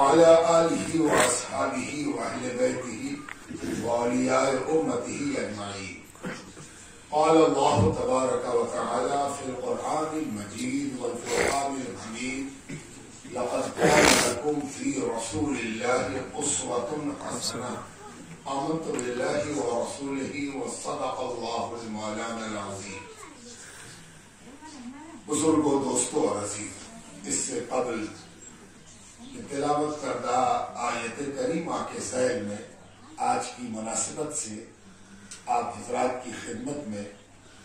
وعلى آله وأصحابه وأهل بيته وأولياء أمته أجمعين. قال الله تبارك وتعالى في القرآن المجيد والفرقان الحميد: لقد كان لكم في رسول الله أسوة حسنة آمنت بالله ورسوله وصدق الله المولانا العظيم. بزرگوں، دوستوں اور عزیز، اس سے قبل تلاوت کردہ آیت کریمہ کے ذیل میں آج کی مناسبت سے آپ حضرات کی خدمت میں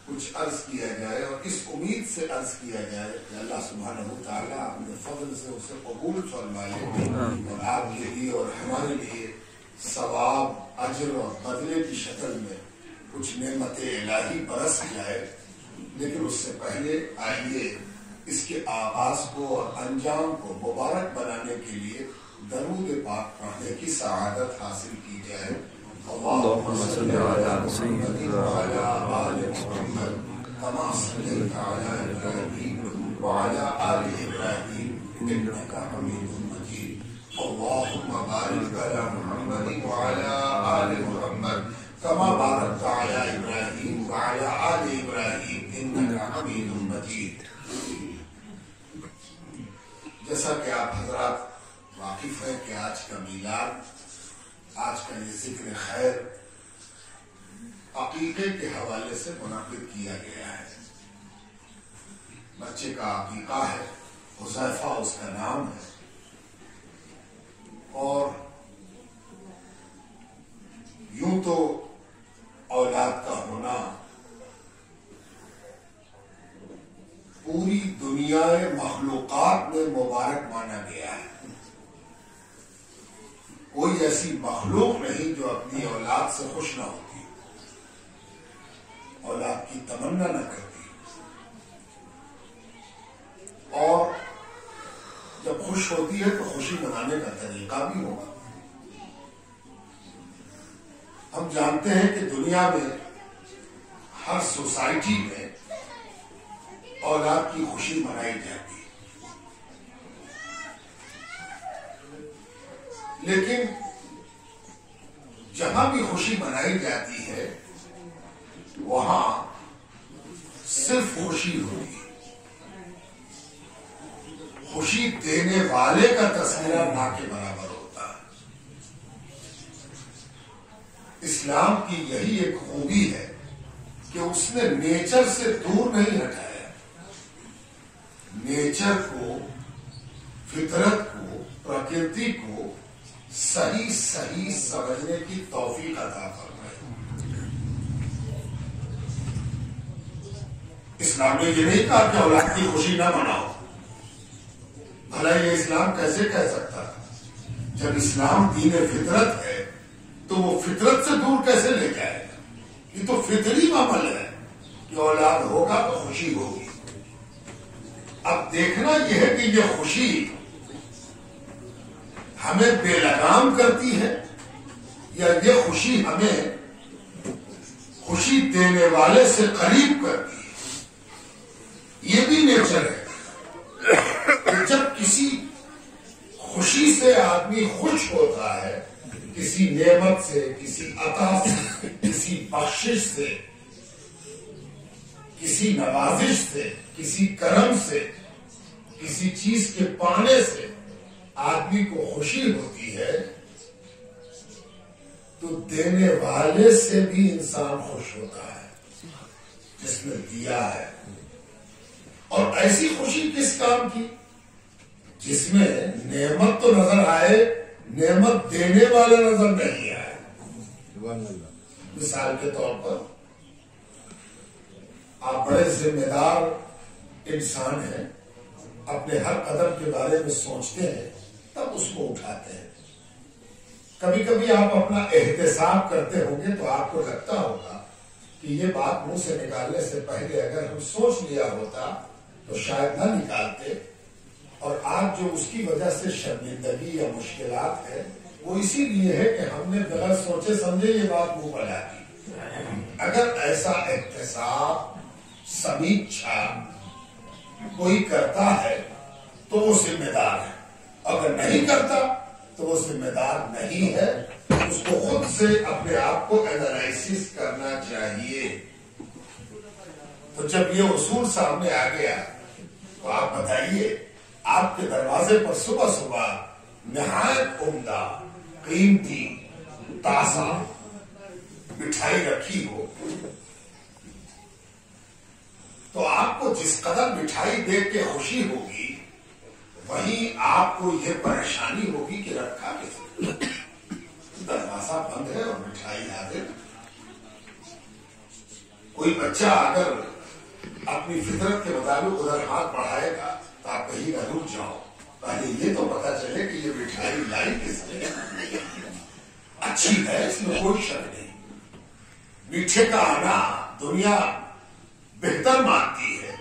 کچھ عرض کیا جائے اور اس امید سے عرض کیا جائے کہ اللہ سبحانہ وتعالیٰ اپنے فضل سے اسے قبول فرمائے اور آپ کے لیے اور ہمارے لیے ثواب، اجر اور بدلے کی شکل میں کچھ نعمت الہی برس جائے. لیکن اس سے پہلے آئیے اس کے آغاز کو اور انجام کو مبارک بنانے کے لیے درود پاک پڑھنے کی سعادت حاصل کی جائے. اللهم صل على محمد وعلى آل محمد كما صليت على إبراهيم وعلى آل إبراهيم إنك حميد مجيد. اللهم بارك على محمد وعلى آل محمد كما باركت على إبراهيم وعلى آل إبراهيم إنك حميد مجيد. جیسا کہ آپ حضرات واقف ہیں کہ آج کا میلاد، آج کا یہ ذکر خیر عقیقے کے حوالے سے منعقد کیا گیا ہے. بچے کا عقیقہ ہے، حذیفہ اس کا نام ہے، اور یوں تو اولاد کا ہونا پوری دنیا مخلوقات میں مبارک مانا گیا ہے. کوئی ایسی مخلوق نہیں جو اپنی اولاد سے خوش نہ ہوتی، اولاد کی تمنا نہ کرتی، اور جب خوش ہوتی ہے تو خوشی منانے کا طریقہ بھی ہوگا. ہم جانتے ہیں کہ دنیا میں ہر سوسائٹی میں اولاد کی خوشی منائی جاتی ہے، لیکن جہاں بھی خوشی منائی جاتی ہے وہاں صرف خوشی ہوتی ہے، خوشی دینے والے کا تذکرہ نہ کے برابر ہوتا ہے. اسلام کی یہی ایک خوبی ہے کہ اس نے نیچر سے دور نہیں ہٹایا. نیچر کو، فطرت کو، پرکرتی کو صحیح سمجھنے کی توفیق عطا فرمائے. اسلام نے یہ نہیں کہا کہ اولاد کی خوشی نہ مناؤ. بھلا یہ اسلام کیسے کہہ سکتا ہے؟ جب اسلام دین فطرت ہے تو وہ فطرت سے دور کیسے لے جائے گا؟ یہ تو فطری عمل ہے کہ اولاد ہوگا تو خوشی ہوگی. اب دیکھنا یہ ہے کہ یہ خوشی ہمیں بے لگام کرتی ہے یا یہ خوشی ہمیں خوشی دینے والے سے قریب کرتی ہے. یہ بھی نیچر ہے کہ جب کسی خوشی سے آدمی خوش ہوتا ہے، کسی نعمت سے، کسی عطا سے، کسی بخشش سے، کسی نوازش سے، کسی کرم سے، کسی چیز کے پانے سے آدمی کو خوشی ہوتی ہے تو دینے والے سے بھی انسان خوش ہوتا ہے جس نے دیا ہے. اور ایسی خوشی کس کام کی؟ جس میں نعمت تو نظر آئے، نعمت دینے والا نظر نہیں آئے. مثال کے طور پر آپ بڑے ذمہ دار انسان ہیں، اپنے ہر قدم کے بارے میں سوچتے ہیں تب اس کو اٹھاتے ہیں. کبھی کبھی آپ اپنا احتساب کرتے ہوں گے تو آپ کو لگتا ہوگا کہ یہ بات منہ سے نکالنے سے پہلے اگر ہم سوچ لیا ہوتا تو شاید نہ نکالتے. اور آج جو اس کی وجہ سے شرمندگی یا مشکلات ہے وہ اسی لیے ہے کہ ہم نے بغیر سوچے سمجھے یہ بات منہ پر لا دی. اگر ایسا احتساب، سمیچھا کوئی کرتا ہے تو وہ ذمہ دار ہے، اگر نہیں کرتا تو وہ ذمہ دار نہیں ہے. اس کو خود سے اپنے آپ کو اینالائسس کرنا چاہیے. تو جب یہ اصول سامنے آ گیا تو آپ بتائیے آپ کے دروازے پر صبح صبح نہایت عمدہ قیمتی تازہ مٹھائی رکھی ہو تو آپ کو جس قدر مٹھائی دیکھ کے خوشی ہوگی وہیں آپ کو یہ پریشانی ہوگی کہ رکھا کس دروازہ بند ہے اور مٹھائی حاضر. کوئی بچہ اگر اپنی فطرت کے مطابق ادھر ہاتھ بڑھائے گا تو آپ کہیں نہ رک جاؤ, پہلے یہ تو پتا چلے کہ یہ مٹھائی لائی کس نے, اچھی ہے اس میں کوئی شک نہیں. میٹھے کا آنا دنیا بہتر مانتی ہے,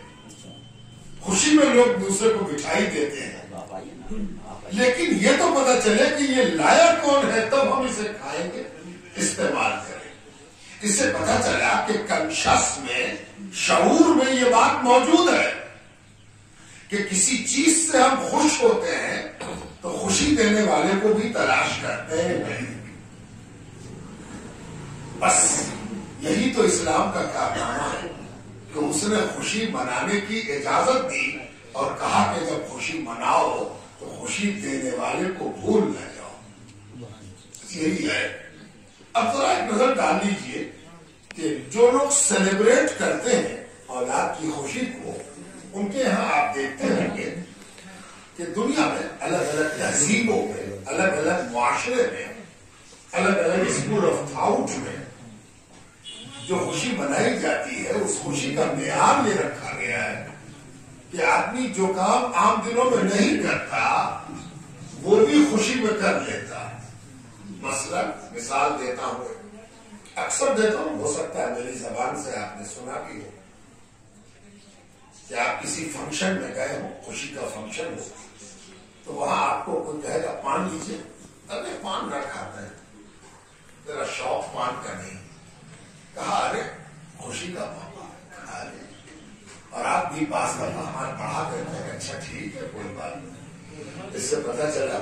خوشی میں لوگ دوسرے کو مٹھائی دیتے ہیں, لیکن یہ تو پتا چلے کہ یہ لایا کون ہے تب ہم اسے کھائیں گے, استعمال کریں. اس سے پتا چلا کہ کنشس میں, شعور میں یہ بات موجود ہے کہ کسی چیز سے ہم خوش ہوتے ہیں تو خوشی دینے والے کو بھی تلاش کرتے ہیں. بس یہی تو اسلام کا کارنامہ ہے کہ اس نے خوشی منانے کی اجازت دی اور کہا کہ جب خوشی مناؤ تو خوشی دینے والے کو بھول نہ جاؤ. یہی ہے. اب ذرا ایک نظر ڈال لیجئے کہ جو لوگ سیلیبریٹ کرتے ہیں اولاد کی خوشی کو, ان کے یہاں آپ دیکھتے ہیں کہ دنیا میں الگ الگ تہذیبوں میں, الگ الگ معاشرے میں, الگ الگ اسکول آف تھاؤٹ میں جو خوشی منائی جاتی ہے اس خوشی کا معیار یہ رکھا گیا ہے کہ آدمی جو کام عام دنوں میں نہیں کرتا وہ بھی خوشی میں کر لیتا. مثلا مثال دیتا ہوں, اکثر دیتا ہوں, ہو سکتا ہے میری زبان سے آپ نے سنا بھی ہو کہ آپ کسی فنکشن میں گئے ہو, خوشی کا فنکشن ہو, تو وہاں آپ کو کوئی کہے گا پان لیجیے, ارے پان نہ کھاتا ہے, میرا شوق پان کا نہیں. کہا ارے خوشی کا پان کھا لے, اور آپ بھی پاس کا ہاتھ بڑھا کرتے ہیں, اچھا ٹھیک ہے کوئی بات نہیں. اس سے پتا چلا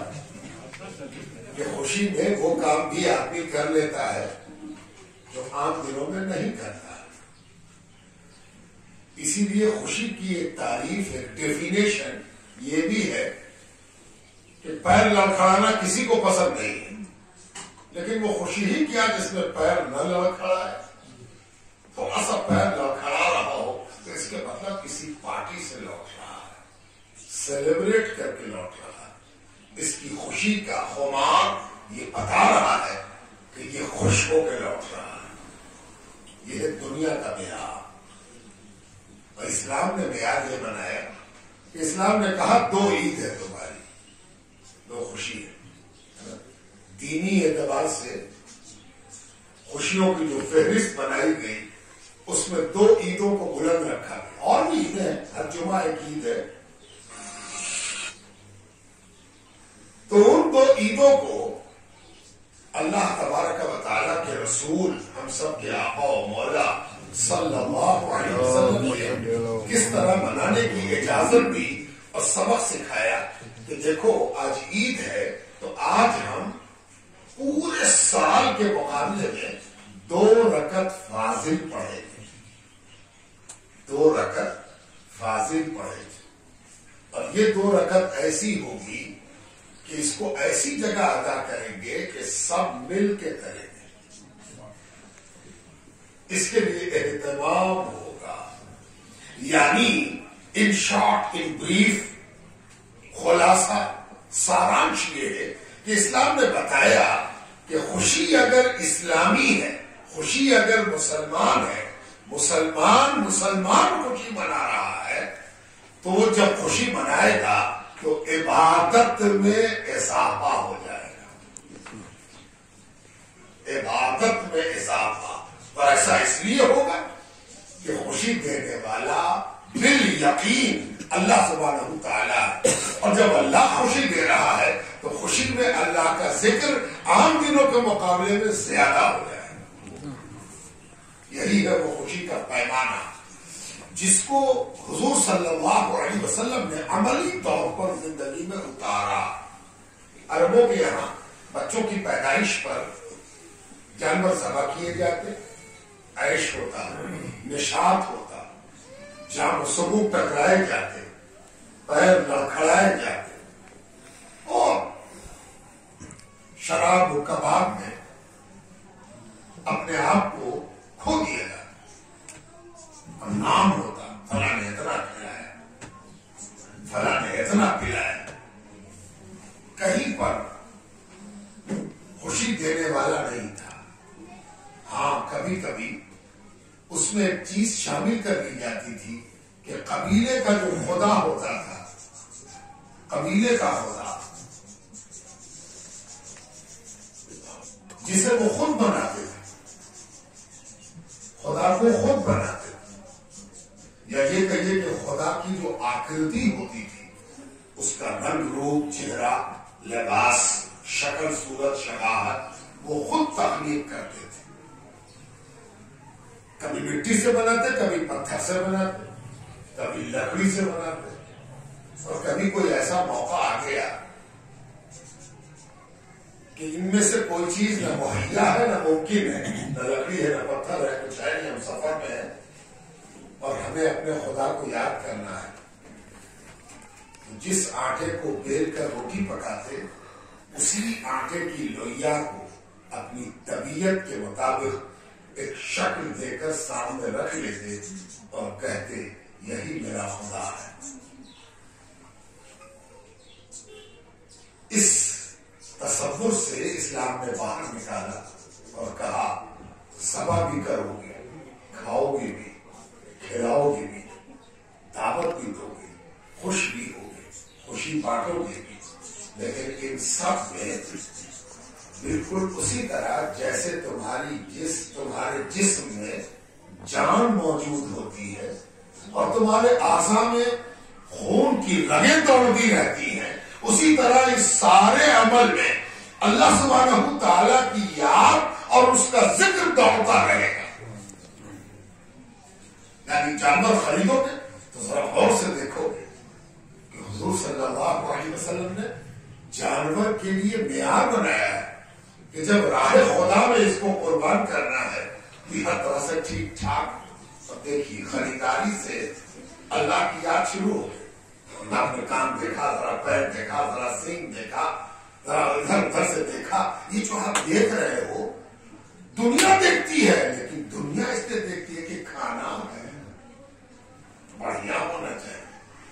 کہ خوشی میں وہ کام بھی آدمی کر لیتا ہے جو عام دنوں میں نہیں کرتا. اسی لیے خوشی کی ایک تعریف, ایک ڈیفینیشن یہ بھی ہے کہ پیر لڑکھڑانا کسی کو پسند نہیں ہے, لیکن وہ خوشی ہی کیا جس میں پیر نہ لڑکھڑائے. تھوڑا سا پیر لڑکھڑا رہا ہو تو اس کے مطلب کسی پارٹی سے لوٹ رہا ہے, سیلیبریٹ کر کے لوٹ رہا ہے. اس کی خوشی کا خمار یہ بتا رہا ہے کہ یہ خوش ہو کے لوٹ رہا ہے. یہ ہے دنیا کا معیار. اور اسلام نے معیار یہ بنایا کہ اسلام نے کہا 2 عید ہے تمہاری, 2 خوشی ہے. دینی اعتبار سے خوشیوں کی جو فہرست بنائی گئی اس میں 2 عیدوں کو بلند رکھا گیا. اور بھی عیدیں ہیں, ہر جمعہ ایک عید ہے. تو ان 2 عیدوں کو اللہ تبارک و تعالیٰ کے رسول, ہم سب کے آقا و مولا صلی اللہ علیہ وسلم نے کس طرح منانے کی اجازت دی اور سبق سکھایا کہ دیکھو آج عید ہے تو آج ہم پورے سال کے مقابلے میں 2 رکعت فاضل پڑھیں گے, 2 رکعت فاضل پڑھیں گے. اور یہ 2 رکعت ایسی ہوگی کہ اس کو ایسی جگہ ادا کریں گے کہ سب مل کے کریں گے. اس کے لیے اہتمام ہوگا. یعنی ان شارٹ, ان بریف, خلاصہ سارانش یہ ہے کہ اسلام نے بتایا کہ خوشی اگر اسلامی ہے, خوشی اگر مسلمان ہے, مسلمان خوشی منا رہا ہے, تو وہ جب خوشی منائے گا تو عبادت میں اضافہ ہو جائے گا. عبادت میں اضافہ. اور ایسا اس لیے ہوگا کہ خوشی دینے والا بالیقین اللہ سبحانہ تعالیٰ ہے. اور جب اللہ خوشی دے رہا ہے تو خوشی میں اللہ کا ذکر عام دنوں کے مقابلے میں زیادہ ہو جائے گا. یہی ہے وہ خوشی کا پیمانہ جس کو حضور صلی اللہ علیہ وسلم نے عملی طور پر زندگی میں اتارا. عربوں کے یہاں بچوں کی پیدائش پر جانور ذبح کیے جاتے، عیش ہوتا، نشاط ہوتا، جام و سبوک ٹکرائے جاتے، پیر لڑکھڑائے جاتے، اور شراب و کباب میں اپنے آپ کو کھو دیا جاتا، اور نام ہوتا فلاں نے اتنا کھلایا، فلاں نے اتنا پلایا۔ کہیں پر خوشی دینے والا نہیں تھا۔ ہاں کبھی کبھی اس میں ایک چیز شامل کر لی جاتی تھی کہ قبیلے کا جو خدا ہوتا تھا، قبیلے کا خدا جسے وہ خود بناتے تھے، خدا کو خود بناتے تھے، یا یہ کہیے کہ خدا کی جو آکرتی ہوتی تھی، اس کا رنگ روپ، چہرہ، لباس، شکل صورت، شباہت وہ خود تخلیق کرتے تھے۔ کبھی مٹی سے بناتے، کبھی پتھر سے بناتے، کبھی لکڑی سے بناتے، اور کبھی کوئی ایسا موقع آ گیا کہ ان میں سے کوئی چیز نہ مہیا ہے، نہ ممکن ہے، نہ لکڑی ہے، نہ پتھر ہے، کچھ ہے نہیں، ہم سفر میں ہیں اور ہمیں اپنے خدا کو یاد کرنا ہے۔ جس آٹے کو بیل کر روٹی پکاتے، اسی آٹے کی لوئیا کو اپنی طبیعت کے مطابق ایک شکل دے کر سامنے رکھ لیتے اور کہتے یہی میرا خدا ہے۔ اس تصور سے اسلام نے باہر نکالا اور کہا ذبح بھی کرو گے، کھاؤ گے بھی، کھلاؤ گے بھی، دعوت بھی دو گے، خوش بھی ہو گے، خوشی بانٹو گے بھی، لیکن ان سب میں بالکل اسی طرح جیسے تمہارے جسم میں جان موجود ہوتی ہے اور تمہارے اعضاء میں خون کی رگیں دوڑتی رہتی ہیں، اسی طرح اس سارے عمل میں اللہ سبحانہ تعالیٰ کی یاد اور اس کا ذکر دوڑتا رہے گا۔ یعنی جانور خریدو گے تو ذرا غور سے دیکھو گے کہ حضور صلی اللہ علیہ وسلم نے جانور کے لیے معیار بنایا ہے کہ جب راہ خدا میں اس کو قربان کرنا ہے تو ہر طرح سے ٹھیک ٹھاک، اور دیکھیے خریداری سے اللہ کی یاد شروع ہو گئی۔ آپ نے کام دیکھا، ذرا پیر دیکھا، ذرا سینگ دیکھا، ذرا ادھر ادھر سے دیکھا۔ یہ جو آپ دیکھ رہے ہو دنیا دیکھتی ہے، لیکن دنیا اس لیے دیکھتی ہے کہ کھانا ہے، بڑھیا ہونا چاہیے،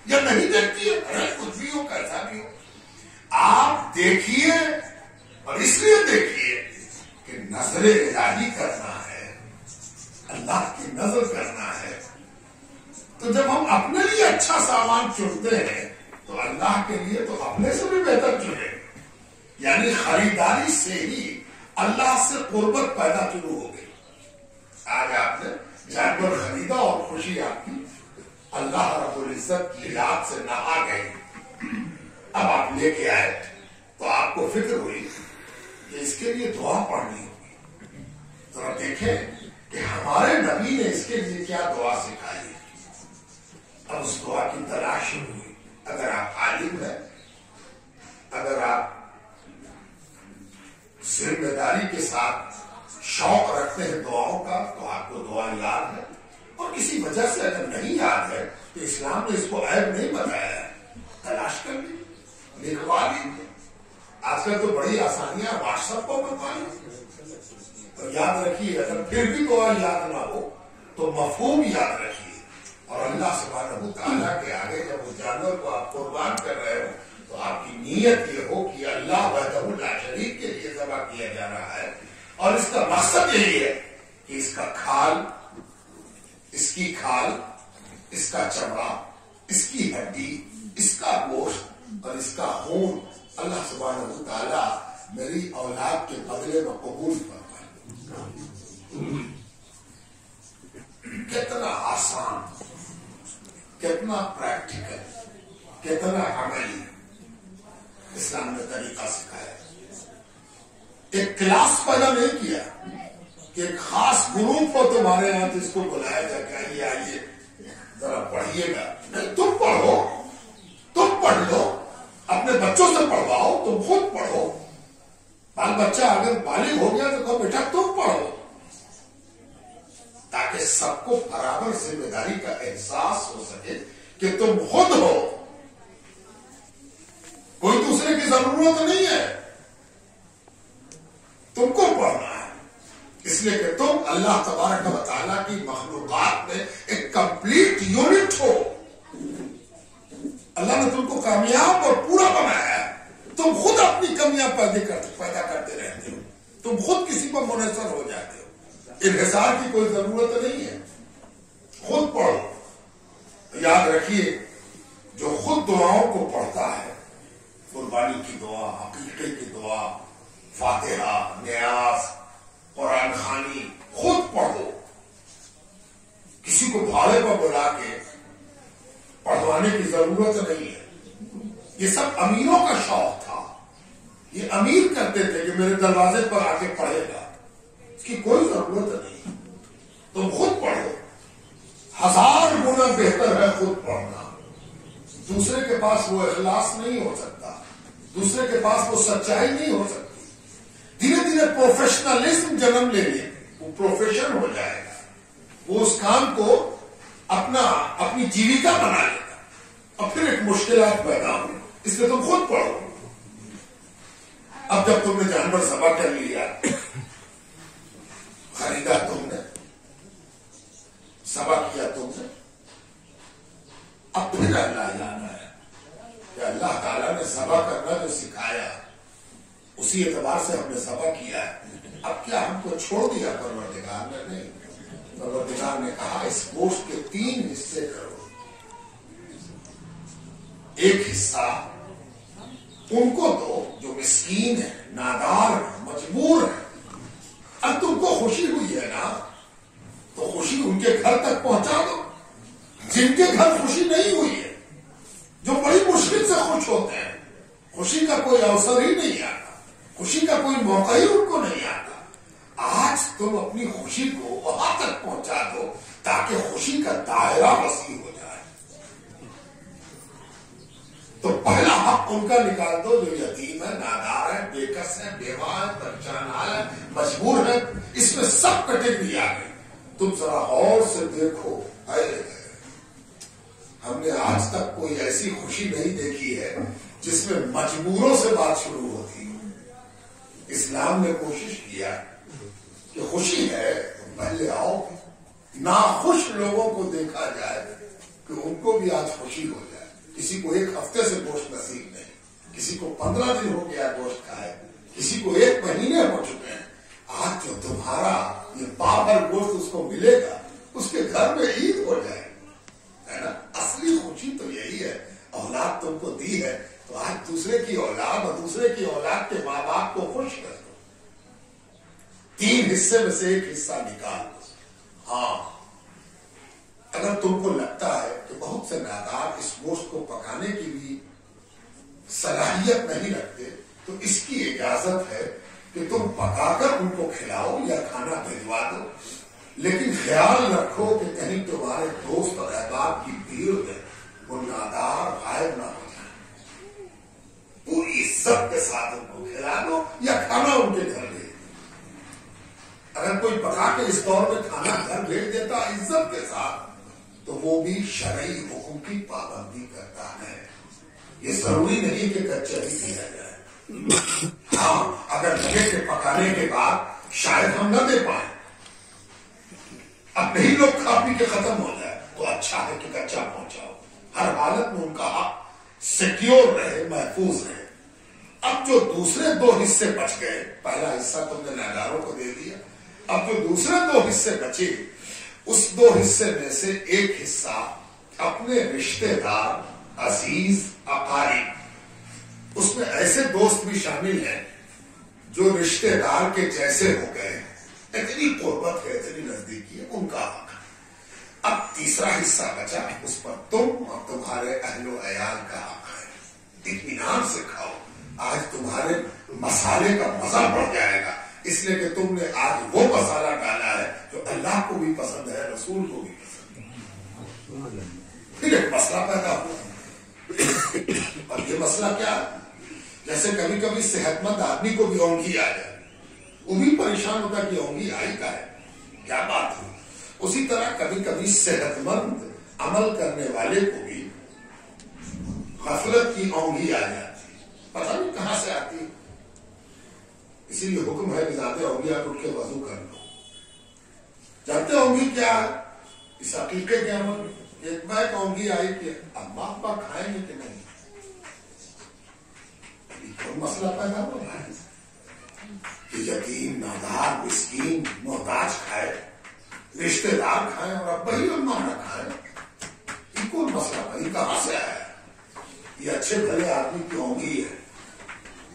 یا نہیں دیکھتی ہے کچھ بھی ہو، کیسا بھی ہو۔ آپ دیکھیے، اور اس لیے دیکھیے کہ نظر الہی کرنا ہے، اللہ کی نظر کرنا ہے۔ تو جب ہم اپنے لیے اچھا سامان چنتے ہیں تو اللہ کے لیے تو اپنے سے بھی بہتر چنے، یعنی خریداری سے ہی اللہ سے قربت پیدا شروع ہو گئی۔ آج آپ نے جانور خریدا اور خوشی آپ کی اللہ رب العزت کی یاد سے نہا گئی۔ اب آپ لے کے آئے تو آپ کو فکر ہوئی کہ اس کے لیے دعا پڑھنی ہوگی۔ ذرا دیکھیں کہ ہمارے نبی نے اس کے لیے کیا دعا سکھائی۔ اب اس دعا کی تلاش ہوئی۔ اگر آپ عالم ہیں، اگر آپ ذمہ داری کے ساتھ شوق رکھتے ہیں دعاؤں کا تو آپ کو دعا یاد ہے، اور کسی وجہ سے اگر نہیں یاد ہے تو اسلام نے اس کو عیب نہیں بتایا ہے، تلاش کر لی، لکھوا لی۔ آج کل تو بڑی آسانیاں واٹس ایپ پر بنوا لی۔ تو یاد رکھیے، اگر پھر بھی دعا یاد نہ ہو تو مفہوم یاد رکھیے، اور اللہ سبحانہ تعالیٰ کے آگے جب اس جانور کو آپ قربان کر رہے ہو تو آپ کی نیت یہ ہو کہ اللہ وحدہ لا شریک کے لیے ذبح کیا جا رہا ہے، اور اس کا مقصد یہی ہے کہ اس کا کھال، اس کی کھال، اس کا چمڑا، اس کی ہڈی، اس کا گوشت اور اس کا خون اللہ سبحانہ تعالیٰ میری اولاد کے بدلے میں قبول فرمائے۔ کتنا آسان، کتنا پریکٹیکل، کتنا عملی اسلام نے طریقہ سکھایا۔ ایک کلاس پیدا نہیں کیا کہ ایک خاص گروپ کو تمہارے یہاں تو اس کو بلایا جا کے آئیے آئیے ذرا پڑھیے گا، نہیں، تم پڑھو، تم پڑھ لو، اپنے اپنے بچوں سے پڑھواؤ، تم خود پڑھو. بال بچہ اگر بالغ ہو گیا تو کہو بیٹا تم پڑھو، تاکہ سب کو برابر ذمہ داری کا احساس ہو سکے کہ تم خود ہو، کوئی دوسرے کی ضرورت نہیں ہے، تم کو پڑھنا ہے. اس لیے کہ تم اللہ تبارک و تعالیٰ کی مخلوقات میں ایک کمپلیٹ یونٹ ہو. اللہ نے تم کو کامیاب اور پورا بنایا ہے. تم خود اپنی کمیاں پیدا کرتے رہتے ہو، تم خود کسی کو منحصر ہو جاتے ہو. انحصار کی کوئی ضرورت نہیں ہے. خود پڑھو. یاد رکھیے جو خود دعاؤں کو پڑھتا ہے، قربانی کی دعا، عقیقے کی دعا، فاتحہ، نیاز، قرآن خوانی، خود پڑھو. کسی کو بھاڑے پر بلا کے پڑھوانے کی ضرورت نہیں ہے. یہ سب امیروں کا شوق تھا. یہ امیر کرتے تھے کہ میرے دروازے پر آ کے پڑھے گا. اس کی کوئی ضرورت نہیں. تم خود پڑھو. 1000 گنا بہتر ہے خود پڑھنا. دوسرے کے پاس وہ اخلاص نہیں ہو سکتا، دوسرے کے پاس وہ سچائی نہیں ہو سکتی. دھیرے دھیرے پروفیشنلزم جنم لے لے، وہ پروفیشن ہو جائے گا. وہ اس کام کو اپنی جیویکا بنا لے گا، اور پھر ایک مشکلات پیدا ہوں. اس لیے تم خود پڑھو. اب جب تم نے جانور ذبح کر لیا، خریدا تم نے، ذبح کیا تم نے، اب پھر اللہ جانا ہے کہ اللہ تعالیٰ نے ذبح کرنا جو سکھایا اسی اعتبار سے ہم نے ذبح کیا ہے. اب کیا ہم کو چھوڑ دیا پروردگار نے؟ نہیں. پروردگار نے کہا اس گوشت کے 3 حصے کرو. ایک حصہ ان کو دو جو مسکین ہے، نادار ہے، مجبور ہے. اب تم کو خوشی ہوئی ہے نا، تو خوشی ان کے گھر تک پہنچا دو. جن کے گھر خوشی نہیں ہوئی ہے، جو بڑی مشکل سے خوش ہوتے ہیں، خوشی کا کوئی اوسر ہی نہیں آتا، خوشی کا کوئی موقع ہی ان کو نہیں آتا. آج تم اپنی خوشی کو وہاں تک پہنچا دو تاکہ خوشی کا دائرہ وسیع ہو جائے. تو پہلا حق ان کا نکال دو جو یتیم ہے، نادار ہے، بے کس ہے، بیوہ ہے، پریشان حال ہے، مجبور ہے. اس میں سب کیٹیگری آ گئی. تم ذرا غور سے دیکھو. ہم نے آج تک کوئی ایسی خوشی نہیں دیکھی ہے جس میں مجبوروں سے بات شروع ہوتی. اسلام نے کوشش کیا کہ خوشی ہے تو پہلے آؤ، ناخوش لوگوں کو دیکھا جائے کہ ان کو بھی آج خوشی ہو جائے. کسی کو 1 ہفتے سے گوشت نصیب نہیں، کسی کو 15 دن ہو گیا گوشت کھائے، کسی کو 1 مہینے ہو چکے ہیں. آج جو تمہارا یہ بابر گوشت اس کو ملے گا، اس کے گھر میں عید ہو جائے ہے نا. اصلی خوشی تو یہی ہے. اولاد تم کو دی ہے تو آج دوسرے کی اولاد اور دوسرے کی اولاد کے ماں باپ کو خوش کر دو. 3 حصے میں سے 1 حصہ نکال دو. ہاں، اگر تم کو لگتا ہے کہ بہت سے نادار اس گوشت کو پکانے کی بھی صلاحیت نہیں رکھتے، تو اس کی اجازت ہے کہ تم پکا کر ان کو کھلاؤ یا کھانا بھجوا دو. لیکن خیال رکھو کہ کہیں تمہارے دوست اور احباب کی بھیڑ میں وہ نادار غائب نہ ہو جائے. پوری عزت کے ساتھ ان کو کھلا دو یا کھانا ان کے گھر بھیج دو. اگر کوئی پکا کے اس دور میں کھانا گھر بھیج دیتا عزت کے ساتھ، تو وہ بھی شرعی حکم کی پابندی کرتا ہے. یہ ضروری نہیں کہ کچا ہی دیا جائے. ہاں، اگر لگے کہ پکانے کے بعد شاید ہم نہ دے پائیں، اب نہیں لوگ کھا پی کے ختم ہو جائے، تو اچھا ہے کہ کچا پہنچاؤ. ہر حالت میں ان کا حق سیکیور رہے، محفوظ رہے. اب جو دوسرے 2 حصے بچ گئے، پہلا حصہ تم نے ناداروں کو دے دیا، اب جو دوسرے 2 حصے بچے، اس 2 حصے میں سے 1 حصہ اپنے رشتے دار، عزیز، اقارب، اس میں ایسے دوست بھی شامل ہیں جو رشتے دار کے جیسے ہو گئے، اتنی قربت ہے، اتنی نزدیکی ہے، ان کا حق. اب تیسرا حصہ بچا، اس پر تم اور تمہارے اہل و عیال کا حق ہے. اطمینان سے کھاؤ. آج تمہارے مسالے کا مزہ بڑھ جائے گا، اس لیے کہ تم نے آج وہ مسالہ ڈالا ہے جو اللہ کو بھی پسند ہے، رسول کو بھی پسند ہے. پھر ایک مسئلہ پیدا ہوا. اور یہ مسئلہ کیا ہے؟ جیسے کبھی کبھی صحت مند آدمی کو بھی اونگھی آ جائے، وہ بھی پریشان ہوتا کہ اونگھی آئی کا ہے، کیا بات ہے؟ اسی طرح کبھی کبھی صحت مند عمل کرنے والے کو بھی غفلت کی اونگھی آ جاتی ہے، پتہ نہیں کہاں سے آتی ہے۔ اسی لیے حکم ہے کہ ذات اونگھی آپ اٹھ کے وضو کر لو۔ جانتے اونگھی کیا ہے؟ اس عقیقے کے عمل ایک بار اونگھی آئی کہ ابا ابا کھائیں گے کہ نہیں، کوئی مسئلہ پیدا ہو رہا ہے کہ یتیم نادار مسکین محتاج کھائے، رشتے دار کھائیں اور ابا ہی اور ماں نہ کھائے، یہ کوئی مسئلہ نہیں، کہاں سے آیا ہے؟ یہ اچھے بھلے آدمی کی اونگھی ہے،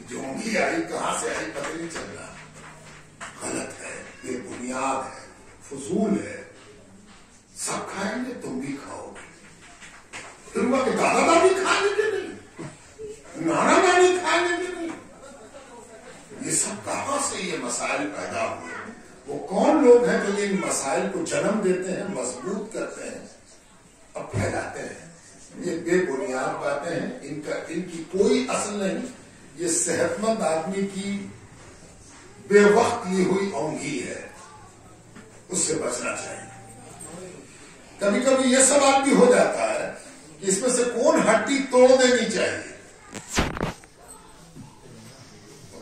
جو اونگھی آئی کہاں سے آئی پتہ نہیں چل رہا، غلط ہے، بے بنیاد ہے، فضول ہے۔ سب کھائیں گے تم بھی کھاؤ گے، پھر وہ کہ دادا دادی کھائیں گے کہ نہیں، نانا نانی کھائیں گے کہ نہیں، یہ سب کہاں سے یہ مسائل پیدا ہوئے؟ وہ کون لوگ ہیں جو ان مسائل کو جنم دیتے ہیں، مضبوط کرتے ہیں اور پھیلاتے ہیں؟ یہ بے بنیاد باتیں ہیں، ان کی کوئی اصل نہیں۔ یہ صحت مند آدمی کی بے وقت لی ہوئی اونگھی ہے، اس سے بچنا چاہیے۔ کبھی کبھی یہ سوال بھی ہو جاتا ہے کہ اس میں سے کون ہڈی توڑ دینی چاہیے؟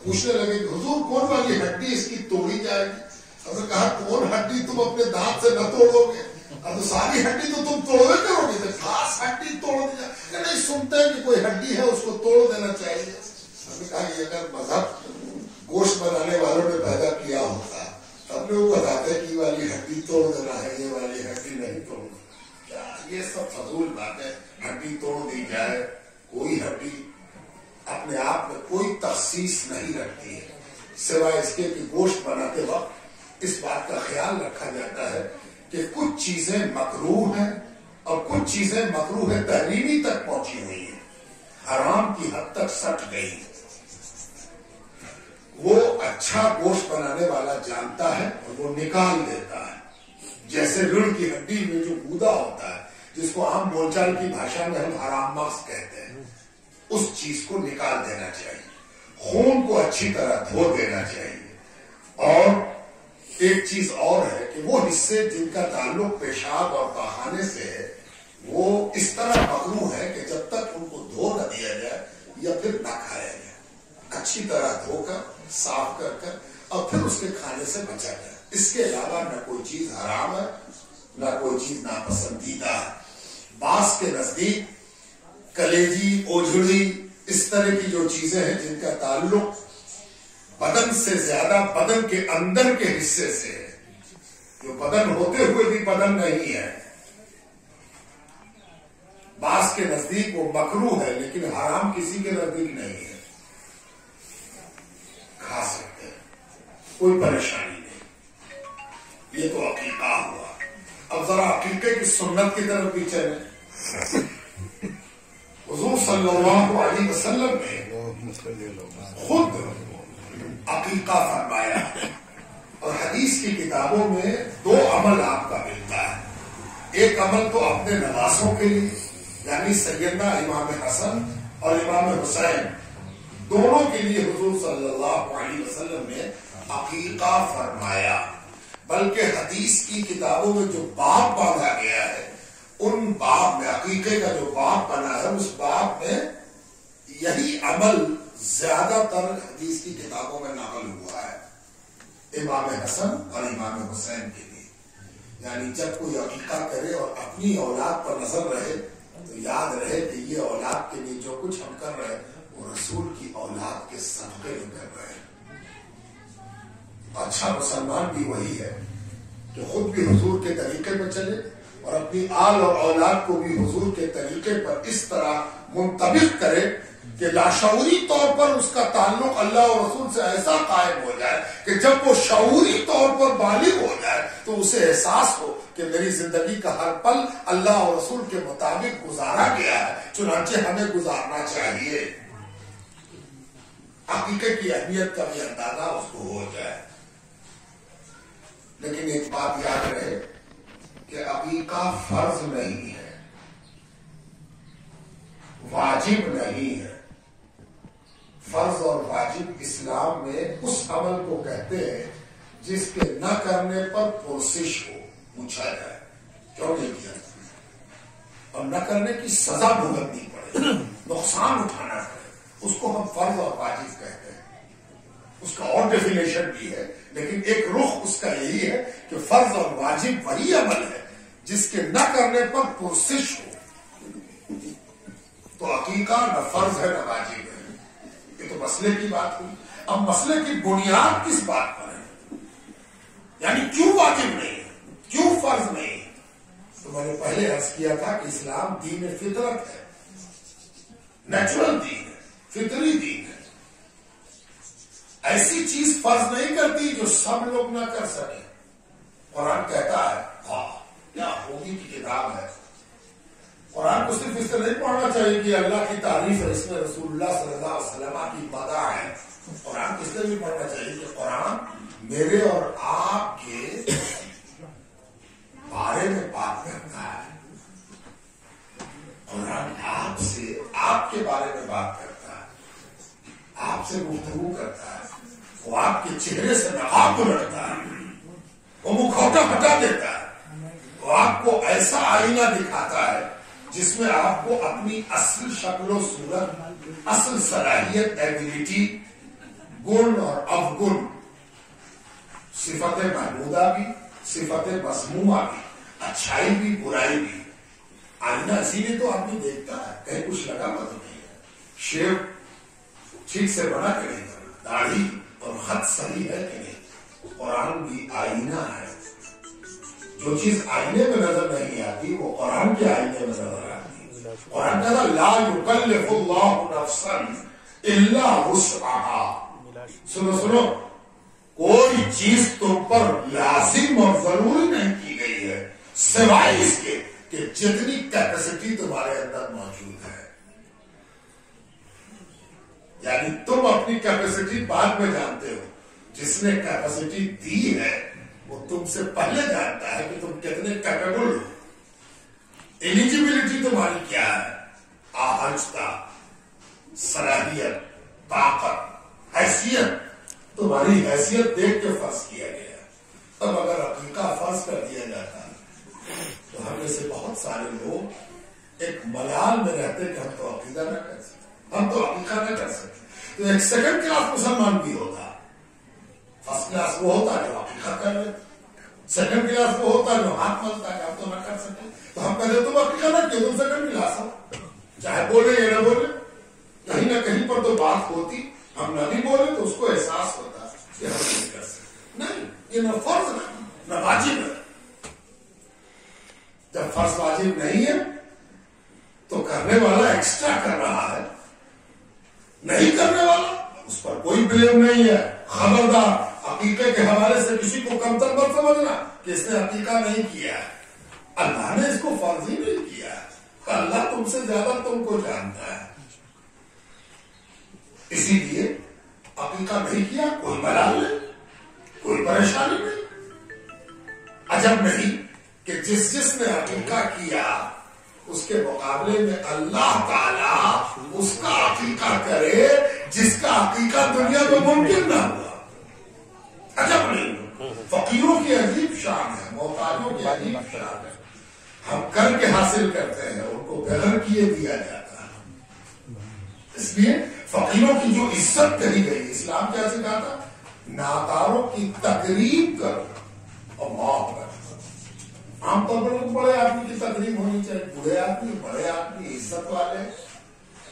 پوچھنے لگے کہ حضور کون والی ہڈی اس کی توڑی جائے گی؟ ہم نے کہا کون ہڈی تم اپنے دانت سے نہ توڑو گے، اب ساری ہڈی تو تم توڑے کرو گے، خاص ہڈی توڑ دی جائے کہ نہیں، سنتے ہیں کہ کوئی ہڈی ہے اس کو توڑ دینا چاہیے۔ ہم نے کہا یہ اگر مذہب گوشت بنانے والوں نے پیدا کیا ہوتا تب نے وہ بتاتے کہ یہ والی ہڈی توڑ دینا ہے، یہ والی ہڈی نہیں توڑنا۔ کیا یہ سب فضول باتیں، ہڈی توڑ دی جائے، کوئی ہڈی اپنے آپ میں کوئی تخصیص نہیں رکھتی ہے، سوائے اس کے کہ گوشت بناتے وقت اس بات کا خیال رکھا جاتا ہے کہ کچھ چیزیں مکروہ ہیں اور کچھ چیزیں مکروہ تحریمی تک پہنچی ہوئی ہیں، حرام کی حد تک سٹ گئی ہیں۔ وہ اچھا گوشت بنانے والا جانتا ہے اور وہ نکال دیتا ہے، جیسے ریڑھ کی ہڈی میں جو گودا ہوتا ہے جس کو عام بول چال کی بھاشا میں ہم حرام مغز کہتے ہیں، اس چیز کو نکال دینا چاہیے، خون کو اچھی طرح دھو دینا چاہیے۔ اور ایک چیز اور ہے کہ وہ حصے جن کا تعلق پیشاب اور پاخانے سے ہے وہ اس طرح مکروہ ہے کہ جب تک ان کو دھو نہ دیا جائے یا پھر نہ کھایا جائے، اچھی طرح دھو کر صاف کر کر اور پھر اس کے کھانے سے بچا جائے۔ اس کے علاوہ نہ کوئی چیز حرام ہے نہ کوئی چیز ناپسندیدہ ہے۔ بعض کے نزدیک کلیجی، اوجھڑی، اس طرح کی جو چیزیں ہیں جن کا تعلق بدن سے زیادہ بدن کے اندر کے حصے سے ہے، جو بدن ہوتے ہوئے بھی بدن نہیں ہے، بعض کے نزدیک وہ مکروہ ہے لیکن حرام کسی کے نزدیک نہیں ہے، کھا سکتے ہیں، کوئی پریشانی نہیں۔ یہ تو عقیقہ ہوا۔ اب ذرا عقیقے کی سنت کی طرف بھی چلیں۔ حضور صلی اللہ علیہ وسلم نے خود عقیقہ فرمایا اور حدیث کی کتابوں میں دو عمل آپ کا ملتا ہے۔ ایک عمل تو اپنے نواسوں کے لیے، یعنی سیدنا امام حسن اور امام حسین دونوں کے لیے حضور صلی اللہ علیہ وسلم نے عقیقہ فرمایا، بلکہ حدیث کی کتابوں میں جو باب باندھا گیا ہے ان باب میں، عقیقے کا جو باب بنا ہے اس باب میں یہی عمل زیادہ تر حدیث کی کتابوں میں نقل ہوا ہے امام حسن اور امام حسین کے لیے۔ یعنی جب کوئی عقیقہ کرے اور اپنی اولاد پر نظر رہے تو یاد رہے کہ یہ اولاد کے لیے جو کچھ ہم کر رہے ہیں وہ رسول کی اولاد کے صدقے میں کر رہے ہیں۔ اچھا مسلمان بھی وہی ہے جو خود بھی حضور کے طریقے پر چلے اور اپنی آل اور اولاد کو بھی حضور کے طریقے پر اس طرح منطبق کرے کہ لاشعوری طور پر اس کا تعلق اللہ اور رسول سے ایسا قائم ہو جائے کہ جب وہ شعوری طور پر بالغ ہو جائے تو اسے احساس ہو کہ میری زندگی کا ہر پل اللہ اور رسول کے مطابق گزارا گیا ہے، چنانچہ ہمیں گزارنا چاہیے۔ عقیقے کی اہمیت کا بھی اندازہ اس کو ہو جائے۔ لیکن ایک بات یاد رہے کہ عقیقہ فرض نہیں ہے، واجب نہیں ہے. فرض اور واجب اسلام میں اس عمل کو کہتے ہیں جس کے نہ کرنے پر پرسش ہو، پوچھا جائے کیوں نہیں کیا، اور نہ کرنے کی سزا بھگتنی پڑے، نقصان اٹھانا پڑے، اس کو ہم فرض اور واجب کہتے ہیں. اس کا اور ڈیفینیشن بھی ہے، لیکن ایک رخ اس کا یہی ہے کہ فرض اور واجب وہی عمل ہے جس کے نہ کرنے پر پرسش ہو. تو عقیقہ نہ فرض ہے نہ واجب ہے. یہ تو مسئلے کی بات ہوئی. اب مسئلے کی بنیاد کس بات پر ہے، یعنی کیوں واجب نہیں ہے، کیوں فرض نہیں ہے. تو میں نے پہلے عرض کیا تھا کہ اسلام دین فطرت ہے، نیچرل دین ہے، فطری دین ہے. ایسی چیز فرض نہیں کرتی جو سب لوگ نہ کر سکے. قرآن کہتا ہے ہاں کیا ہوگی کی کتاب ہے. قرآن کو صرف اس سے نہیں پڑھنا چاہیے کہ اللہ کی تعریف ہے، اس میں رسول اللہ صلی اللہ علیہ وسلم کی مدح ہے. قرآن کس سے بھی پڑھنا چاہیے کہ قرآن میرے اور آپ کے بارے میں بات کرتا ہے. قرآن آپ سے، آپ کے بارے میں بات کرتا ہے، آپ سے گفتگو کرتا ہے. وہ آپ کے چہرے سے نقاب کو رکھتا ہے، وہ مکھوٹا ہٹا دیتا ہے، وہ آپ کو ایسا آئینہ دکھاتا ہے جس میں آپ کو اپنی اصل شکل و صورت، اصل صلاحیت، ایبیلٹی، گن اور اوگن، صفت محمودہ بھی، صفت مذمومہ بھی، اچھائی بھی برائی بھی. آئینہ اسی لیے تو آدمی دیکھتا ہے، کہیں کچھ لگا ہوا تو نہیں ہے، شیو ٹھیک سے بنا کہ نہیں بنا، داڑھی اور خط صحیح ہے کہ نہیں. قرآن بھی آئینہ ہے. جو چیز آئینے میں نظر نہیں آتی وہ قرآن کے آئینے میں نظر آتی. قرآن کہتا لا یکلف اللہ نفسا الا وسعها. سنو کوئی چیز تم پر لازم اور ضروری نہیں کی گئی ہے سوائے اس کے کہ جتنی کیپیسٹی تمہارے اندر موجود ہے. یعنی تم اپنی کیپیسٹی بعد میں جانتے ہو، جس نے کیپیسٹی دی ہے وہ تم سے پہلے جانتا ہے کہ تم کتنے کیپیبل ہو. ایلیجیبلٹی تمہاری کیا ہے، آہنجتا، صلاحیت، طاقت، حیثیت. تمہاری حیثیت دیکھ کے فرض کیا گیا. اب اگر عقیقہ فرض کر دیا جاتا تو ہم میں سے بہت سارے لوگ ایک ملال میں رہتے کہ ہم تو عقیدہ نہ کر سکتے، ہم تو عقیقہ نہ کر سکتے. تو ایک سیکنڈ کلاس مسلمان بھی ہوتا، فرسٹ کلاس وہ ہوتا جو عقیقہ کر لیتا، سیکنڈ کلاس وہ ہوتا جو ہاتھ ملتا کہ ہم تو نہ کر سکتے. تو ہم کہتے تم عقیقہ نہ کیوں، تم سیکنڈ کلاس ہو، چاہے بولے یا نہ بولے، کہیں نہ کہیں پر تو بات ہوتی. ہم نہ بھی بولے تو اس کو احساس ہوتا کہ ہم نہیں کر سکتے. نہیں، یہ نہ فرض نہ واجب ہے. جب فرض واجب نہیں ہے تو کرنے والا ایکسٹرا کر رہا ہے، نہیں کرنے والا اس پر کوئی بلیم نہیں ہے. خبردار عقیقے کے حوالے سے کسی کو کمتر مت سمجھنا کہ اس نے عقیقہ نہیں کیا ہے. اللہ نے اس کو فرض ہی نہیں کیا ہے. اللہ تم سے زیادہ تم کو جانتا ہے. اسی لیے عقیقہ نہیں کیا کوئی ملال نہیں، کوئی پریشانی نہیں. عجب نہیں کہ جس نے عقیقہ کیا اس کے مقابلے میں اللہ تعالیٰ اس کا عقیقہ کرے جس کا عقیقہ دنیا میں ممکن نہ ہوا. عجب نہیں. فقیروں کی عجیب شان ہے، محتاجوں کی عجیب شان ہے. ہم کر کے حاصل کرتے ہیں، ان کو بغیر کیے دیا جاتا ہے. اس لیے فقیروں کی جو عزت کہی گئی، اسلام کیا سکھاتا، ناداروں کی تقریب کرو اور معاف کرو. عام طور پر بڑے آدمی کی تقریب ہونی چاہیے، بڑے آدمی، بڑے آدمی، عزت والے،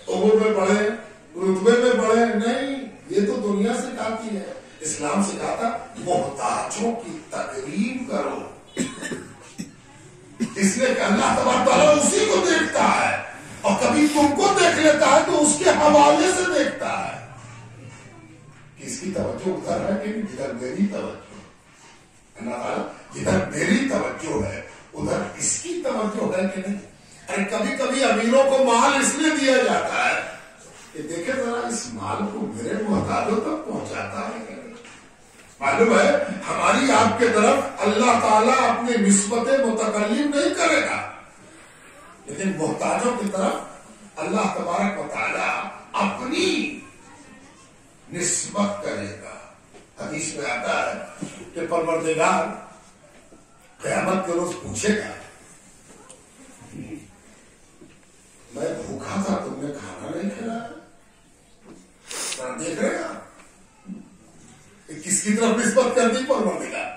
عمر میں بڑے، رتبے میں بڑے نہیں. یہ تو دنیا سکھاتی ہے. اسلام سکھاتا محتاجوں کی تقریب کرو. اس لیے کہ اللہ تبارک تعالیٰ اسی کو دیکھتا ہے، اور کبھی تم کو دیکھ لیتا ہے تو اس کے حوالے سے دیکھتا ہے کہ اس کی توجہ ادھر ہے کہ جدھر میری توجہ. اللہ تعالیٰ جدھر میری توجہ ہے ادھر اس کی توجہ ہے کہ نہیں. ارے کبھی کبھی امیروں کو مال اس لیے دیا جاتا ہے کہ دیکھیں ذرا اس مال کو میرے محتاجوں تک پہنچاتا ہے. معلوم ہے ہماری آپ کے طرف اللہ تعالیٰ اپنے نسبت متکلم نہیں کرے گا، لیکن محتاجوں کی طرف اللہ تبارک و تعالی اپنی نسبت کرے گا. حدیث میں آتا ہے کہ پروردگار قیامت کے روز پوچھے گا میں بھوکا تھا تم نے کھانا نہیں کھلایا. دیکھ رہے ہیں کس کی طرف نسبت کر دی پروردگار.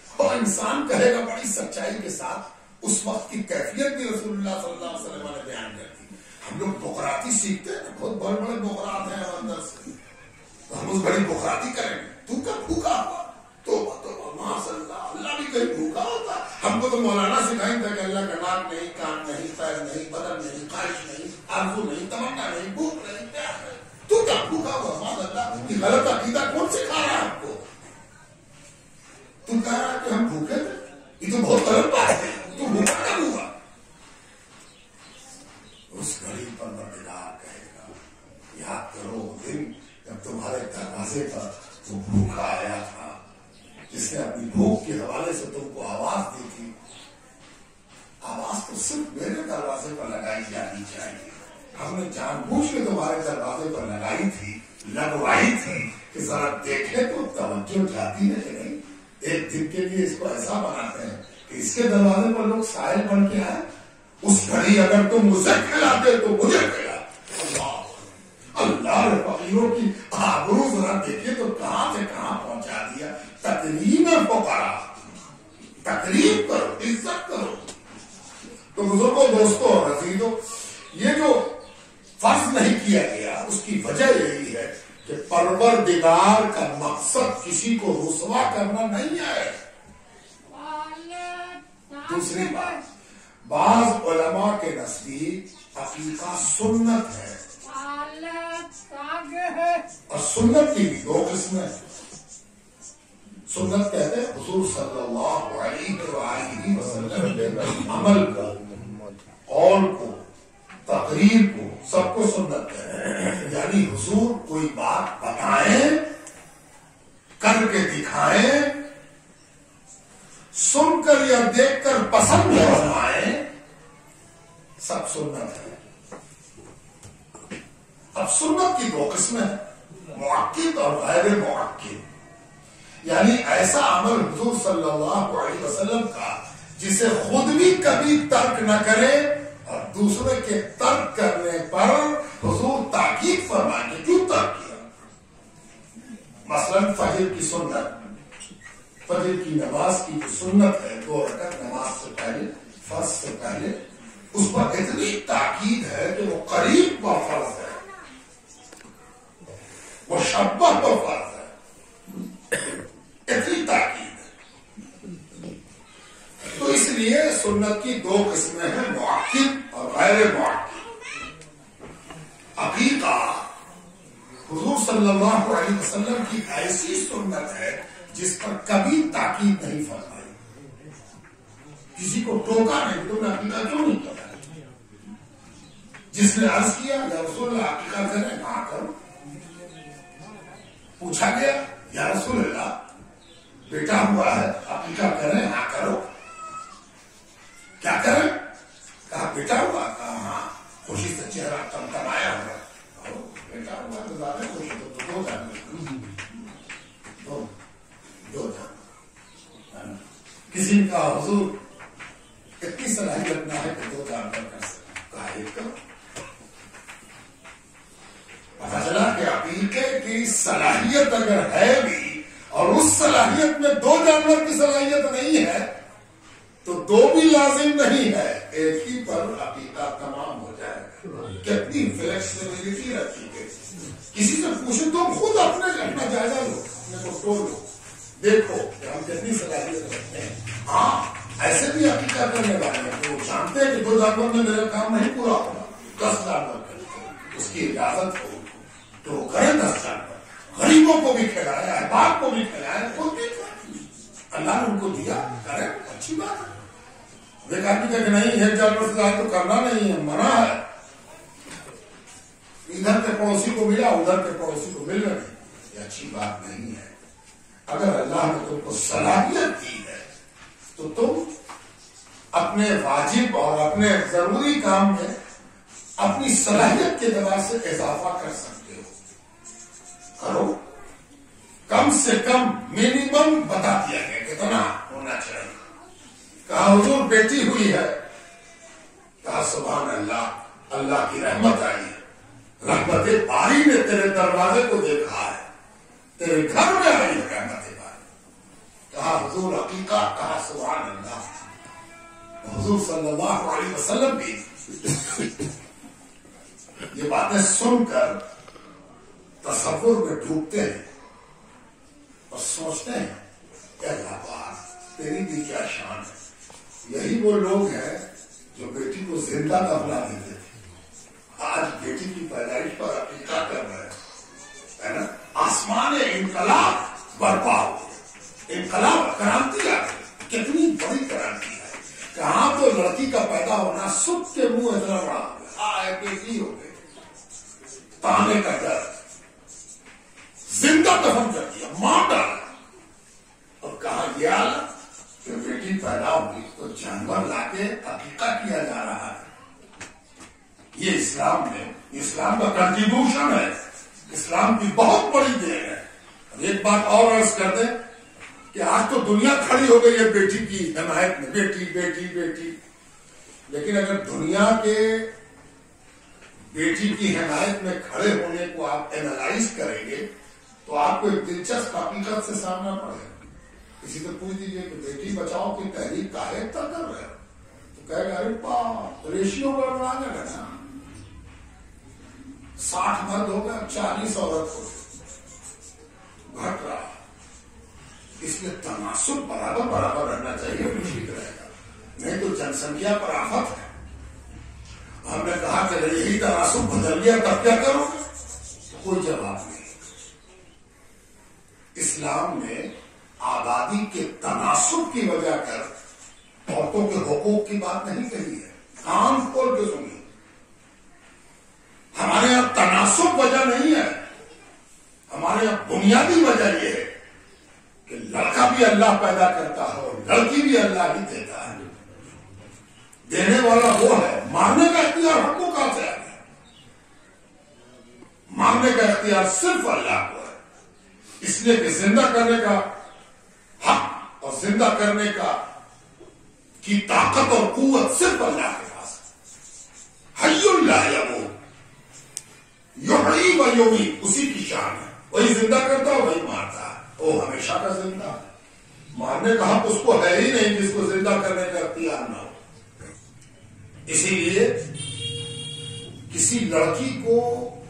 اور انسان کہے گا بڑی سچائی کے ساتھ اس وقت کی کیفیت بھی رسول اللہ صلی اللہ علیہ وسلم نے بیان کر دی. ہم لوگ بقراتی سیکھتے ہیں، بہت بڑے بڑے بقرات ہیں اندر سے، تو ہم اس بڑی بقراتی کریں گے. تو کیا بھوکا ہوا؟ توبہ ماشاء اللہ، اللہ بھی کہیں بھوکا ہوتا. ہم کو تو مولانا سکھائیں تھا کہ اللہ کا ناک نہیں، کان نہیں، پیر نہیں، بدن نہیں، خواہش نہیں، آرزو نہیں، تمنا نہیں، بھوک نہیں، پیاس نہیں. تو کیا بھوکا ہوا؟ ماشاء اللہ، یہ غلط عقیدہ کون سکھا رہا ہے آپ کو؟ تم کہہ رہا کہ ہم بھوکے تھے، یہ تو بہت غلط بات ہے. تو بھوکا کب ہوا؟ اس غریب پر پروردگار کہے گا یاد کرو دن جب تمہارے دروازے پر تو بھوکا آیا تھا، جس نے اپنی بھوک کے حوالے سے تم کو آواز دی تھی. آواز تو صرف میرے دروازے پر لگائی جانی چاہیے. ہم نے جان بوجھ کے تمہارے دروازے پر لگائی تھی، لگوائی تھی کہ ذرا دیکھے تو توجہ جاتی ہے کہ نہیں. ایک دن کے لیے اس کو ایسا بناتے ہیں کہ اس کے دروازے پر لوگ سائل بن کے آئے. اس گھڑی اگر تم مجھے کھلاتے تو مجھے کھلا. اللہ فقیروں کی آبرو ذرا دیکھیے تو کہاں سے کہاں پہنچا دیا. تقریب فقراء، تقریب کرو، عزت کرو. تو بزرگوں، دوستوں اور عزیزوں، یہ جو فرض نہیں کیا گیا اس کی وجہ یہی ہے کہ پروردگار کا مقصد کسی کو رسوا کرنا نہیں ہے. دوسری بات، بعض علماء کے نزدیک عقیقہ سنت ہے، اور سنت کی بھی دو قسمیں. سنت کہتے ہیں حضور صلی اللہ علیہ وآلہ وسلم کے عمل کو، قول کو، تقریر کو، سب کو سنت ہے. یعنی حضور کوئی بات بتائیں، کر کے دکھائیں، سن کر یا دیکھ کر پسند فرمائیں، سب سنت ہے. اب سنت کی دو قسمیں ہیں، مؤکد اور غیر مؤکد. یعنی ایسا عمل حضور صلی اللہ علیہ وسلم کا جسے خود بھی کبھی ترک نہ کرے اور دوسرے کے ترک کرنے پر حضور تاکید فرمائیں کہ کیوں ترک کیا. مثلا فجر کی سنت، فجر کی نماز کی جو سنت ہے 2 رکعت نماز سے پہلے، فرض سے پہلے، اس پر اتنی تاکید ہے کہ وہ قریب پر فرض ہے، وہ شبہ پر فرض ہے، اتنی تاکید ہے. تو اس لیے سنت کی 2 قسمیں ہیں، مؤکد اور غیر مؤکد. عقیقہ حضور صلی اللہ علیہ وسلم کی ایسی سنت ہے جس پر کبھی تاکید نہیں فرمائی، کسی کو ٹوکا نہیں، تم نے عقیقہ کیوں نہیں کرا. جس نے عرض کیا یا رسول اللہ عقیقہ کریں، ہاں کرو. پوچھا گیا یا رسول اللہ بیٹا ہوا ہے عقیقہ کریں، ہاں کرو. کیا کریں؟ کہا بیٹا ہوا. کہا ہاں. خوشی سے چہرہ تمتمایا ہوا. بیٹا ہوا تو زیادہ خوشی تو 2 جانور، دو جانور. کسی کا حضور اتنی صلاحیت نہ ہے کہ 2 جانور کر سکے. کہا ایک کرو. پتا چلا کہ عقیقے کی صلاحیت اگر ہے بھی اور اس صلاحیت میں 2 جانور کی صلاحیت نہیں ہے تو 2 بھی لازم نہیں ہے، ایک ہی پر عقیقہ تمام ہو جائے گا. کتنی فلیکسیبلٹی رکھی گئی. کسی سے پوچھو، تم خود اپنا جائزہ لو، اپنے کو لو، دیکھو کہ ہم کتنی صلاحیت رکھتے ہیں. ہاں ایسے بھی عقیقہ کرنے والے ہیں تو جانتے ہیں کہ 2 جانور میں میرا کام نہیں پورا ہوگا، 10 جانور کریں، اس کی اجازت ہو تو وہ کریں 10 جانور. غریبوں کو بھی کھلائے، احباب کو بھی کھلائے، خود بھی کھلائے. اللہ نے ان کو دیا، کریں، اچھی بات ہے. ایک آدمی کہ نہیں 1 جانور سے زیادہ تو کرنا نہیں ہے، منع ہے. ادھر کے پڑوسی کو ملا، ادھر کے پڑوسی کو مل رہے، یہ اچھی بات نہیں ہے. اگر اللہ نے تم کو صلاحیت دی ہے تو تم اپنے واجب اور اپنے ضروری کام میں اپنی صلاحیت کے اعتبار سے اضافہ کر سکتے ہو، کرو. کم سے کم منیمم بتا دیا گیا کتنا ہونا چاہیے. کہا حضور بیٹی ہوئی ہے. کہا سبحان اللہ، اللہ کی رحمت آئی ہے، رحمت باری نے تیرے دروازے کو دیکھا ہے، تیرے گھر میں آئی ہے رحمت باری. کہا حضور حقیقت. کہا سبحان اللہ. حضور صلی اللہ علیہ وسلم بھی یہ باتیں سن کر تصور میں ڈوبتے ہیں اور سوچتے ہیں کہ اللہ پاک تیری بھی کیا شان ہے. یہی وہ لوگ ہیں جو بیٹی کو زندہ دفنا دیتے تھے، آج بیٹی کی پیدائش پر عقیقہ کر رہے ہیں، ہے نا. آسمان انقلاب برپا ہو، انقلاب کرانتی آ گئی. کتنی بڑی کرانتی ہے. کہاں تو لڑکی کا پیدا ہونا سکھ کے منہ اتنا بڑا ہو گیا، بیٹی ہو گئی، تانے کا ڈر، زندہ دفن کر دیا، مار ڈالا. اور کہا گیا کہ بیٹی پیدا ہوگی تو جانور لا کے عقیقہ کیا جا رہا ہے. یہ اسلام میں، اسلام کا کنٹریبیوشن ہے، اسلام کی بہت بڑی دیر ہے. اور ایک بات اور عرض کر دیں کہ آج تو دنیا کھڑی ہو گئی ہے بیٹی کی حمایت میں، بیٹی بیٹی بیٹی. لیکن اگر دنیا کے بیٹی کی حمایت میں کھڑے ہونے کو آپ اینالائز کریں گے تو آپ کو ایک دلچسپ حقیقت سے سامنا پڑے. کسی کو پوچھ دیجیے کہ بیٹی بچاؤ کی تحریک کاہے تک کر رہے ہو، تو کہے گا ارے باپ ریشیو گڑبڑا گیا نا، 60 مرد ہو گیا 40 عورت ہو گئی، گھٹ رہا. اس لیے تناسب برابر برابر رہنا چاہیے، ٹھیک رہے گا. نہیں تو جن سنکھیا پر آفت ہے. ہم نے کہا کہ یہی تناسب بدل گیا تب کیا کرو گے؟ کوئی جواب نہیں. اسلام نے آبادی کے تناسب کی وجہ کر عورتوں کے حقوق کی بات نہیں کہی ہے. کان کھول کے سنیے، ہمارے یہاں تناسب وجہ نہیں ہے. ہمارے یہاں بنیادی وجہ یہ ہے کہ لڑکا بھی اللہ پیدا کرتا ہے اور لڑکی بھی اللہ ہی دیتا ہے. دینے والا وہ ہے، مارنے کا اختیار ہم کو کہاں سے آ گیا؟ مارنے کا اختیار صرف اللہ کو ہے. اس لیے کہ زندہ کرنے کا حق اور زندہ کرنے کا کی طاقت اور قوت صرف اللہ کے پاس ہے. حی لا یموت، یحیی و یمیت، اسی کی شان ہے. وہی زندہ کرتا ہے، وہی مارتا ہے. وہ ہمیشہ کا زندہ ہے. مارنے کا حق اس کو ہے ہی نہیں جس کو زندہ کرنے کا اختیار نہ ہو. اسی لیے کسی لڑکی کو،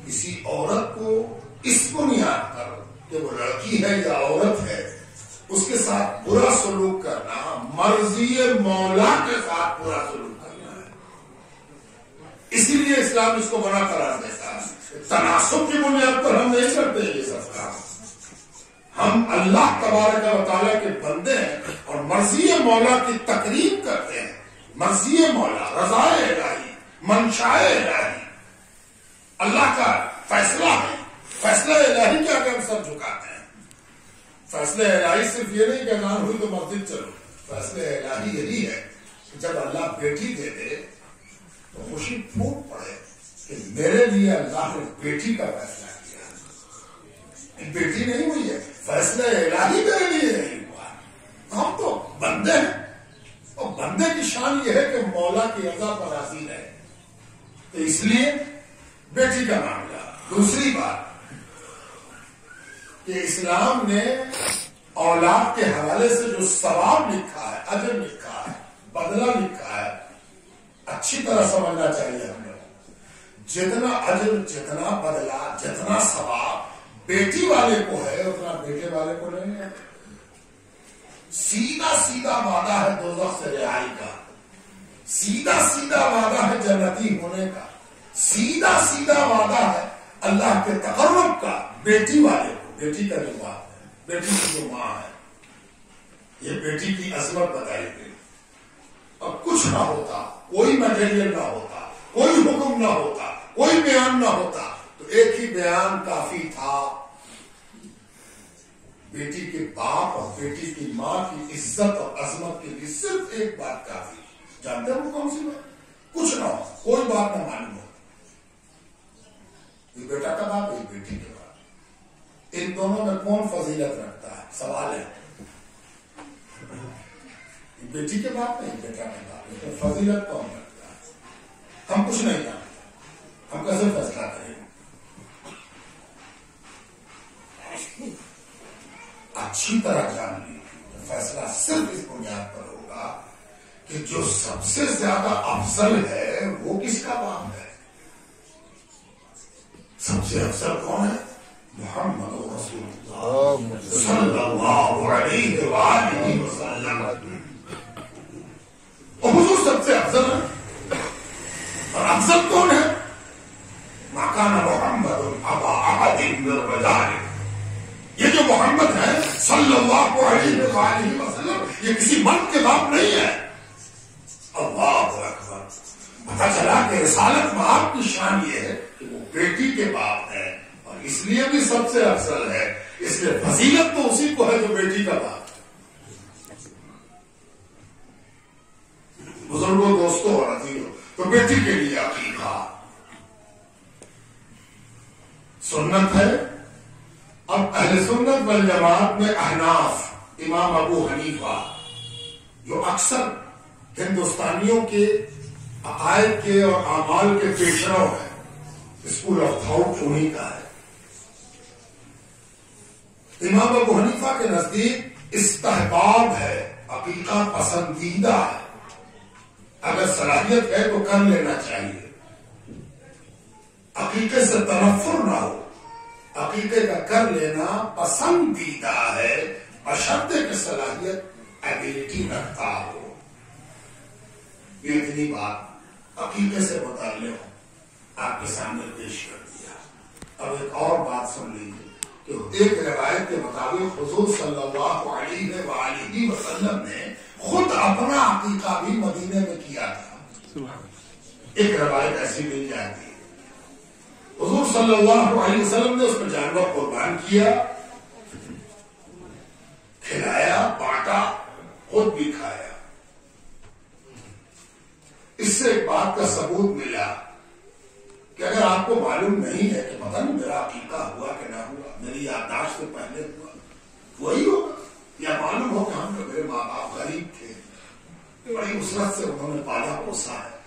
کسی عورت کو اس بنیاد پر کہ وہ لڑکی ہے یا عورت ہے اس کے ساتھ برا سلوک کرنا مرضی مولا کے ساتھ برا سلوک کرنا ہے. اسی لیے اسلام اس کو منع قرار دیتا ہے. تناسب کی بنیاد پر ہم نہیں کرتے یہ سب کام. ہم اللہ تبارک و تعالیٰ کے بندے ہیں اور مرضی مولا کی تقریب کرتے ہیں. مرضی مولا، رضائے الہی، منشائے الہی، اللہ کا فیصلہ ہے. فیصلہ الہی کیا کہ ہم سب جھکاتے ہیں. فیصلہ الہی صرف یہ نہیں کہ اذان ہوئی تو مسجد چلو. فیصلہ الہی یہی ہے کہ جب اللہ بیٹی دے دے تو خوشی پھوٹ پڑے کہ میرے لیے اللہ نے بیٹی کا فیصلہ کیا. بیٹی نہیں ہوئی ہے، فیصلہ الہی میرے لیے نہیں ہوا. ہم تو بندے ہیں اور بندے کی شان یہ ہے کہ مولا کی رضا پر راضی رہے. تو اس لیے بیٹی کا معاملہ. دوسری بات کہ اسلام نے اولاد کے حوالے سے جو ثواب لکھا ہے، اجر لکھا ہے، بدلہ لکھا ہے، اچھی طرح سمجھنا چاہیے ہمیں. جتنا اجر، جتنا بدلہ، جتنا ثواب بیٹی والے کو ہے اتنا بیٹے والے کو نہیں ہے. سیدھا سیدھا وعدہ ہے دوزخ سے رہائی کا، سیدھا سیدھا وعدہ ہے جنتی ہونے کا، سیدھا سیدھا وعدہ ہے اللہ کے تقرب کا بیٹی والے کو. بیٹی کا جو باپ ہے، بیٹی کی جو ماں ہے، یہ بیٹی کی عظمت بتائی گئی. اب کچھ نہ ہوتا، کوئی مٹیریل نہ ہوتا، کوئی حکم نہ ہوتا، کوئی بیان نہ ہوتا تو ایک ہی بیان کافی تھا. بیٹی کے باپ اور بیٹی کی ماں کی عزت اور عظمت کے لیے صرف ایک بات کافی. جانتے ہیں وہ کون سی بات؟ کچھ نہ ہو، کوئی بات نہ معلوم ہو، بیٹا کا باپ ایک بیٹی کے باپ، ان دونوں میں کون فضیلت رکھتا ہے؟ سوال ہے. ایک بیٹی کے باپ ہے، ایک بیٹا کے باپ، لیکن فضیلت کون رکھتا ہے؟ ہم کچھ نہیں جانتے، ہم کیسے فیصلہ کریں گے؟ اچھی طرح جان لیجیے، فیصلہ صرف اس بنیاد پر ہوگا کہ جو سب سے زیادہ افضل ہے وہ کس کا باپ ہے. سب سے افضل کون ہے؟ محمد رسول اللہ صلی اللہ علیہ وآلہ وسلم. اور حضور سب سے افضل ہے. اور افضل کون ہے؟ ما کان محمد ابا احد من الرجال. یہ جو محمد ہے صلی اللہ علیہ وآلہ وسلم، یہ کسی مرد کے باپ نہیں ہے. اللہ اکبر. پتہ چلا کہ رسالت میں آپ کی شان یہ ہے کہ وہ بیٹی کے باپ ہے، اور اس لیے بھی سب سے افضل ہے. اس لیے فضیلت تو اسی کو ہے جو بیٹی کا باپ ہے. بزرگوں، دوستوں اور عزیزوں، تو بیٹی کے لیے عقیقہ سنت ہے. اب اہل سنت والجماعت میں احناف، امام ابو حنیفہ، جو اکثر ہندوستانیوں کے عقائد کے اور اعمال کے پیشرو ہیں، اسکول آف تھاٹ انہیں کا ہے. امام ابو حنیفہ کے نزدیک استحباب ہے، عقیقہ پسندیدہ ہے. اگر صلاحیت ہے تو کر لینا چاہیے. عقیقے سے تنفر نہ ہو، عقیقے کا کر لینا پسندیدہ ہے، بشرطے کہ صلاحیت ایبلٹی رکھتا ہو. یہ اتنی بات عقیقے سے متعلق آپ کے سامنے پیش کر دیا. اب ایک اور بات سن لیجیے کہ ایک روایت کے مطابق حضور صلی اللہ علیہ وآلہ وسلم نے خود اپنا عقیقہ بھی مدینے میں کیا تھا. ایک روایت ایسی مل جاتی ہے، حضور صلی اللہ علیہ وسلم نے اس میں جانور قربان کیا، کھلایا، بانٹا، خود بھی کھایا. اس سے ایک بات کا ثبوت ملا کہ اگر آپ کو معلوم نہیں ہے کہ پتہ نہیں میرا عقیقہ ہوا کہ نہ ہوا، میری یادداشت سے پہلے ہوا، وہی ہوگا. یا معلوم ہو کہ ہم تو میرے ماں باپ غریب تھے، بڑی اسرت سے انہوں نے پالا پوسا ہے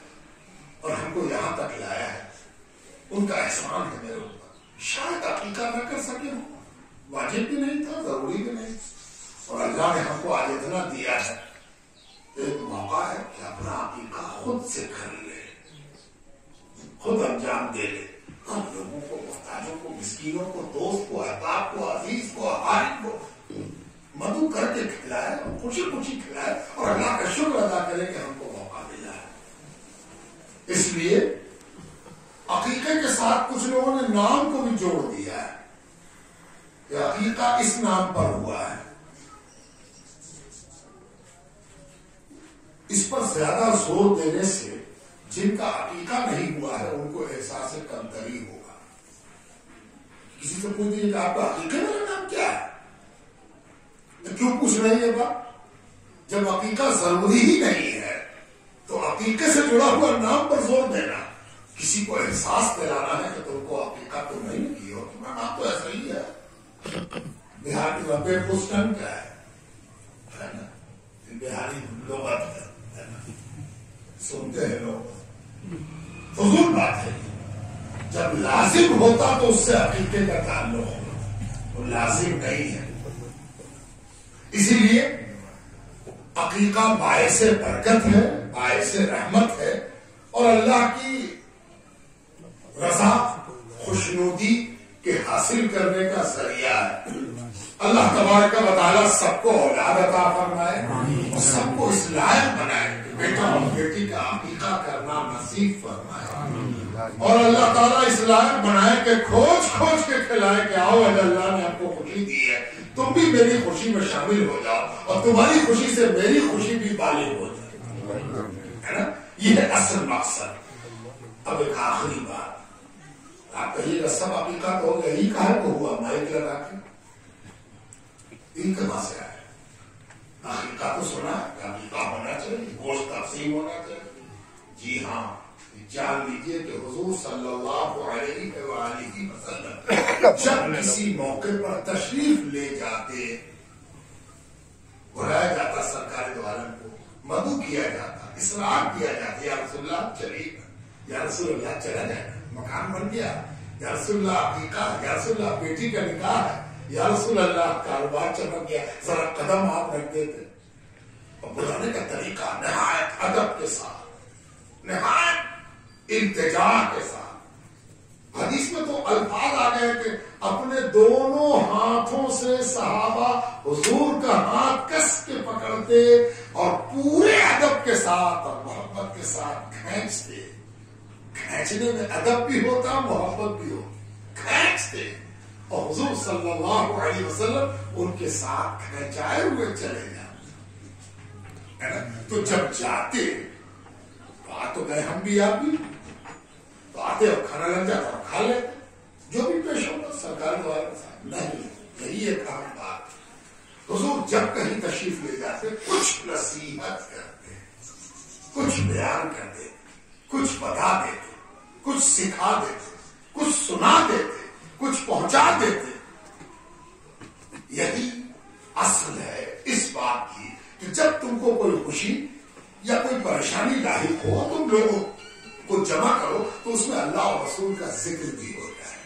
اور ہم کو یہاں تک لایا ہے، ان کا احسان ہے میرے اوپر. شاید عقیقہ نہ کر سکے ہوں، واجب بھی نہیں تھا، ضروری بھی نہیں، اور اللہ نے ہم کو آج اتنا دیا ہے. ایک موقع ہے کہ اپنا عقیقہ خود سے کر لے، خود انجام دے لے. ہم لوگوں کو، محتاجوں کو، مسکینوں کو، دوست کو، احباب کو، عزیز کو، اقارب کو مدعو کر کے کھلائے اور خوشی خوشی کھلائے اور اللہ کا شکر ادا کرے کہ ہم کو موقع ملا ہے. اس لیے عقیقے کے ساتھ کچھ لوگوں نے نام کو بھی جوڑ دیا ہے کہ عقیقہ اس نام پر ہوا ہے. اس پر زیادہ زور دینے سے جن کا عقیقہ نہیں ہوا ہے ان کو احساس کمتری ہوگا. کسی سے پوچھ دیجیے کہ آپ کا عقیقے میرا نام کیا ہے، کیوں پوچھ رہے ہیں یہ بات؟ جب عقیقہ ضروری ہی نہیں ہے تو عقیقے سے جڑا ہوا نام پر زور دینا، کسی کو احساس دلانا ہے کہ تم کو عقیقہ تو نہیں کی ہو، تمہارا نام تو ایسا ہی ہے. بہار کی لمبے پوسٹن کیا ہے نا، بہاری لغت ہے نا، سنتے ہیں لوگ. فضول بات ہے. جب لازم ہوتا تو اس سے عقیقے کا تعلق ہوگا، وہ لازم نہیں ہے. اسی لیے عقیقہ باعث برکت ہے، باعث رحمت ہے، اور اللہ کی رضا، خوشنودی کے حاصل کرنے کا ذریعہ ہے. اللہ تبارک و تعالیٰ سب کو اولاد عطا فرمائے اور سب کو اس لائق بنائے کہ بیٹا اور بیٹی کا عقیقہ کرنا نصیب فرمائے. اور اللہ تعالیٰ اس لائق بنائے کہ کھوج کھوج کے کھلائے کہ آؤ اللہ نے آپ کو خوشی دی ہے، تم بھی میری خوشی میں شامل ہو جاؤ اور تمہاری خوشی سے میری خوشی بھی بالغ ہو جائے، ہے نا. یہ ہے اصل مقصد. اب ایک آخری بات، آپ کہیے گا سب عقیقہ تو ہو گیا، یہی کہاں کو ہوا مائک لگا کے؟ ان کہاں سے آئے؟ عقیقہ تو سنا ہے کہ عقیقہ ہونا چاہیے، گوشت تقسیم ہونا چاہیے. جی ہاں، جان لیجئے کہ حضور صلی اللہ علیہ وآلہ وسلم جب کسی موقع پر تشریف لے جاتے، بلایا جاتا سرکار دو عالم کو، مدعو کیا جاتا، اصرار کیا جاتا، یا رسول اللہ چلیے، یا رسول اللہ چلا جائے، مکان بن گیا، یا رسول اللہ عقیقہ، یا رسول اللہ بیٹی کا نکاح ہے، یا رسول اللہ کاروبار چمک گیا، ذرا قدم آپ رکھ دیتے. اور بلانے کا طریقہ نہایت ادب کے ساتھ، نہایت التجا کے ساتھ. حدیث میں تو الفاظ آ گئے کہ اپنے دونوں ہاتھوں سے صحابہ حضور کا ہاتھ کس کے پکڑتے اور پورے ادب کے ساتھ اور محبت کے ساتھ کھینچتے. کھینچنے میں ادب بھی ہوتا، محبت بھی ہو، کھینچتے، اور حضور صلی اللہ علیہ وسلم ان کے ساتھ کھینچائے ہوئے چلے جاتے. تو جب جاتے بات تو گئے ہم بھی آپ بھی، تو آتے اور کھانا لگ جاتا اور کھا لیتے، جو بھی پیش ہوتا سرکار دوارے کے ساتھ. نہیں، یہی ایک عام بات. حضور جب کہیں تشریف لے جاتے کچھ نصیحت کرتے، کچھ بیان کرتے، کچھ بتا دیتے، کچھ سکھا دیتے، کچھ سنا دیتے، کچھ پہنچا دیتے. یہی اصل ہے اس بات کی کہ جب تم کو کوئی خوشی یا کوئی پریشانی لاحق ہو، تم لوگوں کو جمع کرو تو اس میں اللہ اور رسول کا ذکر بھی ہو جائے،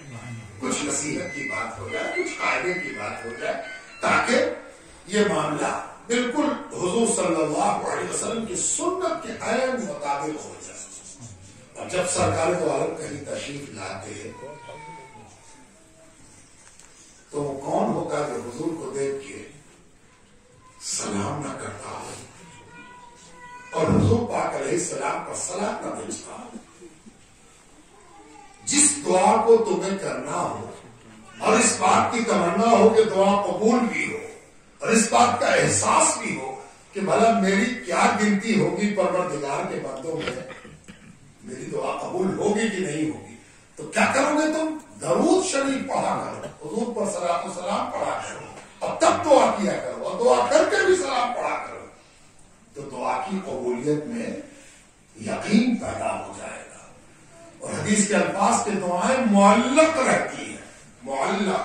کچھ نصیحت کی بات ہو جائے، کچھ قاعدے کی بات ہو جائے، تاکہ یہ معاملہ بالکل حضور صلی اللہ علیہ وسلم کی سنت کے عین مطابق ہو جائے. اور جب سرکار دو عالم کہیں تشریف لاتے ہیں تو وہ کون ہوگا جو حضور کو دیکھ کے سلام نہ کرتا ہو اور حضور پاک علیہ السلام پر سلام نہ بھیجتا ہو. جس دعا کو تمہیں کرنا ہو اور اس بات کی تمنا ہو کہ دعا قبول بھی ہو اور اس بات کا احساس بھی ہو کہ بھلا میری کیا گنتی ہوگی پروردگار کے بندوں میں، میری دعا قبول ہوگی کہ نہیں ہوگی، تو کیا کرو گے تم؟ درود شریف پڑھا کرو، حضور پر صلاۃ و سلام پڑھا کرو اور تب دعا کیا کرو، اور دعا کر کے بھی سلام پڑھا کرو. تو دعا کی قبولیت میں یقین پیدا ہو جائے گا. اور حدیث کے الفاظ کے دعائیں معلق رہتی ہیں. معلق،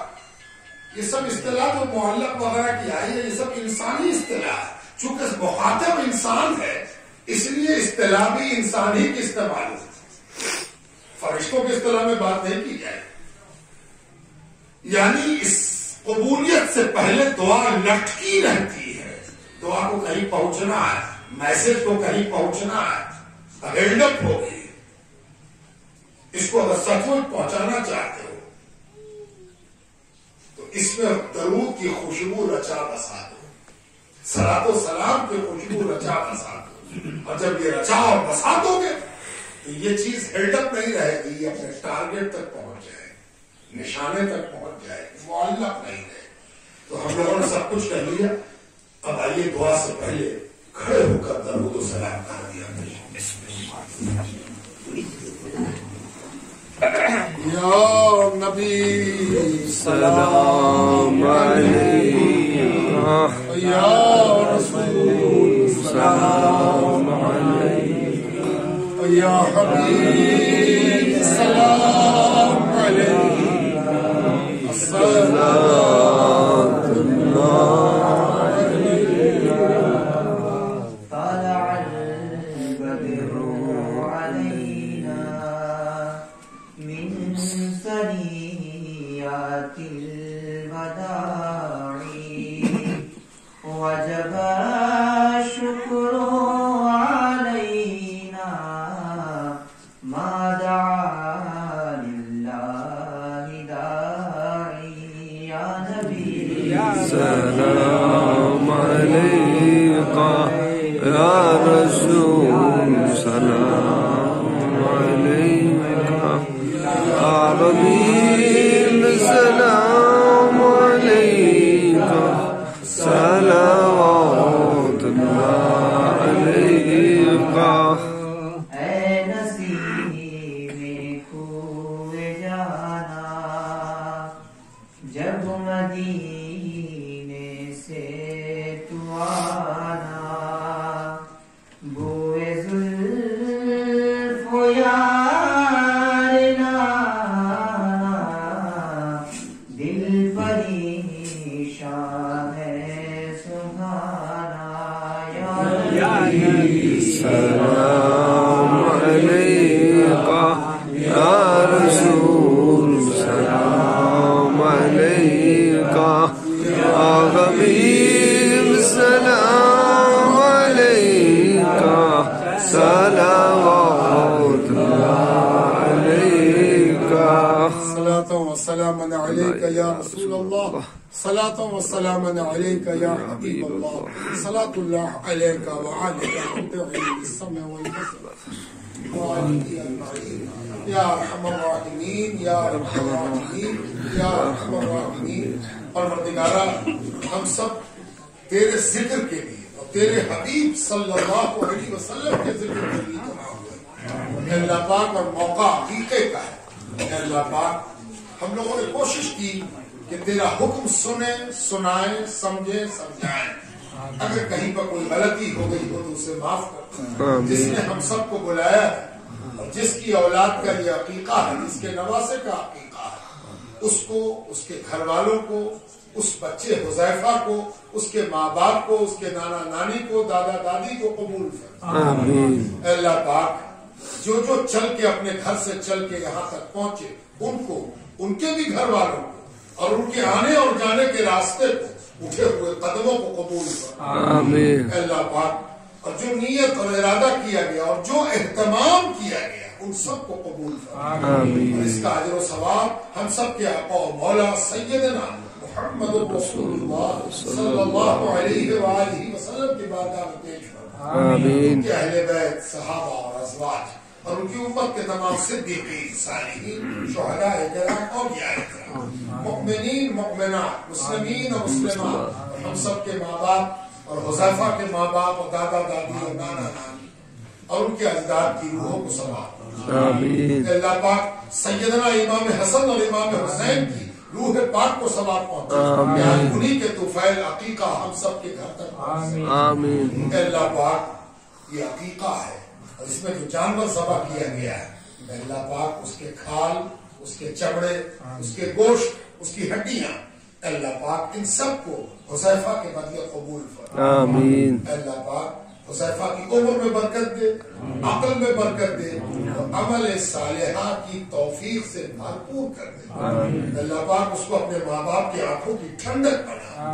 یہ سب اصطلاح جو معلق وغیرہ کی آئی ہے یہ سب انسانی اصطلاح ہے. چونکہ مخاطب انسان ہے اس لیے اصطلاح بھی انسان ہی کی استعمال ہوتی ہے، فرشتوں کی اصطلاح میں بات نہیں کی جائے. یعنی اس قبولیت سے پہلے دعا لٹکی رہتی ہے. دعا کو کہیں پہنچنا ہے، میسج کو کہیں پہنچنا ہے، ہیلڈ اپ ہوگی. اس کو اگر سچ مچ پہنچانا چاہتے ہو تو اس میں درود کی خوشبو رچا بسا دو، صلاۃ و سلام کی خوشبو رچا بسا دو. اور جب یہ رچا اور بسا دو گے تو یہ چیز ہیلڈ اپ نہیں رہے گی، یہ اپنے ٹارگیٹ تک پہنچ جائے گی، نشانے تک پہنچ جائے گی، معلق نہیں رہے. تو ہم لوگوں نے سب کچھ کر لیا. اب آئیے دعا سے پہلے کھڑے ہو کر درود و سلام کر دیا. یا نبی سلام علیکہ، یا رسول سلام علیکہ، یا حبیب سلام علیکہ، صلوات اللہ. وجب الشكر علينا ما دعا لله داعي. يا نبي سلام عليك يا رسول سلام عليك يا ربي سلام عليك صلوات اللہ علیہ. اے نصیب کوئے جانا جب مدینے سے تو آنا، بوئے زلف و یا سلام علیکہ یا رسول سلام علیکہ یا حبیب سلام علیکہ صلوات اللہ علیکہ صلاة وسلام عليك يا رسول الله صلاة وسلام عليك يا حبيب الله صلاة الله عليك وعليك مطيع السمع والبصر وعليك أجمعين يا أرحم الراحمين يا أرحم الراحمين يا أرحم الراحمين پروردگارا ہم سب تیرے ذکر کے لیے اور تیرے حبیب صلی اللہ علیہ وسلم کے ذکر کے لیے جمع ہوئے اللہ پاک اور موقع عقیقے کا ہے اللہ پاک ہم لوگوں نے کوشش کی کہ تیرا حکم سنیں سنائیں سمجھیں سمجھائیں اگر کہیں پر کوئی غلطی ہو گئی ہو تو اسے معاف کر جس نے ہم سب کو بلایا ہے اور جس کی اولاد کا یہ عقیقہ ہے جس کے نواسے کا عقیقہ ہے اس کو اس کے گھر والوں کو اس بچے حذیفہ کو اس کے ماں باپ کو اس کے نانا نانی کو دادا دادی کو قبول فرما اللہ پاک جو چل کے اپنے گھر سے چل کے یہاں تک پہنچے ان کو ان کے بھی گھر والوں کو اور ان کے آنے اور جانے کے راستے کو اٹھے ہوئے قدموں کو قبول فرما اللہ پاک اور جو نیت اور ارادہ کیا گیا اور جو اہتمام کیا گیا ان سب کو قبول فرما اور اس کا اجر و ثواب ہم سب کے آقا و مولا سیدنا محمد رسول اللہ صلی اللہ علیہ وآلہ وسلم کی بارگاہ میں پیش فرما ان کے اہل بیت صحابہ اور ازواج اور ان کی امت کے تمام صدیقین صالحین شہداء کرام اولیاء کرام مؤمنین مؤمنات مسلمین اور مسلمات اور ہم سب کے ماں باپ اور حذیفہ کے ماں باپ اور دادا دادی اور نانا نانی اور ان کے اجداد کی روحوں کو ثواب اللہ پاک سیدنا امام حسن اور امام حسین کی روح پاک کو ثواب پہنچے انہی کے طفیل عقیقہ ہم سب کے گھر تک پہنچے اللہ پاک یہ عقیقہ ہے اور اس میں جو جانور ذبح کیا گیا ہے اللہ پاک اس کے کھال اس کے چمڑے اس کے گوشت اس کی ہڈیاں اللہ پاک ان سب کو حذیفہ کے بدلے قبول فرما اللہ پاک حذیفہ کی عمر میں برکت دے عقل میں برکت دے اور عمل صالحہ کی توفیق سے بھرپور کر دے اللہ پاک اس کو اپنے ماں باپ کی آنکھوں کی ٹھنڈک بنا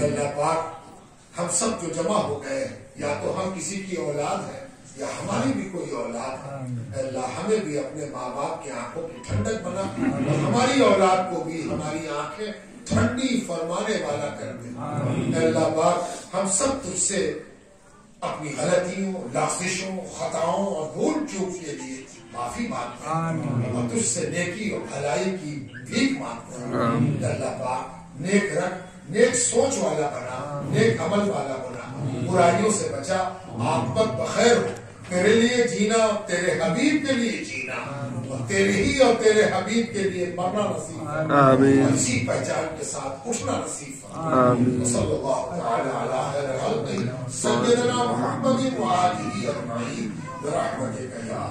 اللہ پاک ہم سب جو جمع ہو گئے یا تو ہم کسی کی اولاد ہے یا ہماری بھی کوئی اولاد ہے اللہ ہمیں بھی اپنے ماں باپ کی آنکھوں کی ٹھنڈک بنا اور ہماری اولاد کو بھی ہماری آنکھیں ٹھنڈی فرمانے والا کر دے اللہ پاک ہم سب تجھ سے اپنی غلطیوں لغزشوں خطاؤں اور بھول چوک کے لیے معافی مانگتے ہیں اور تجھ سے نیکی اور بھلائی کی بھیک مانگتے ہیں اللہ پاک نیک رکھ نیک سوچ والا بنا نیک عمل والا بنا برائیوں سے بچا عاقبت بخیر ہو تیرے لیے جینا تیرے حبیب کے لیے جینا اور تیرے ہی اور تیرے حبیب کے لیے مرنا نصیب اور اسی پہچان کے ساتھ اٹھنا نصیب صلی اللہ تعالی علی خیر خلقہ سیدنا محمد وآلہ اجمعین برحمتک یا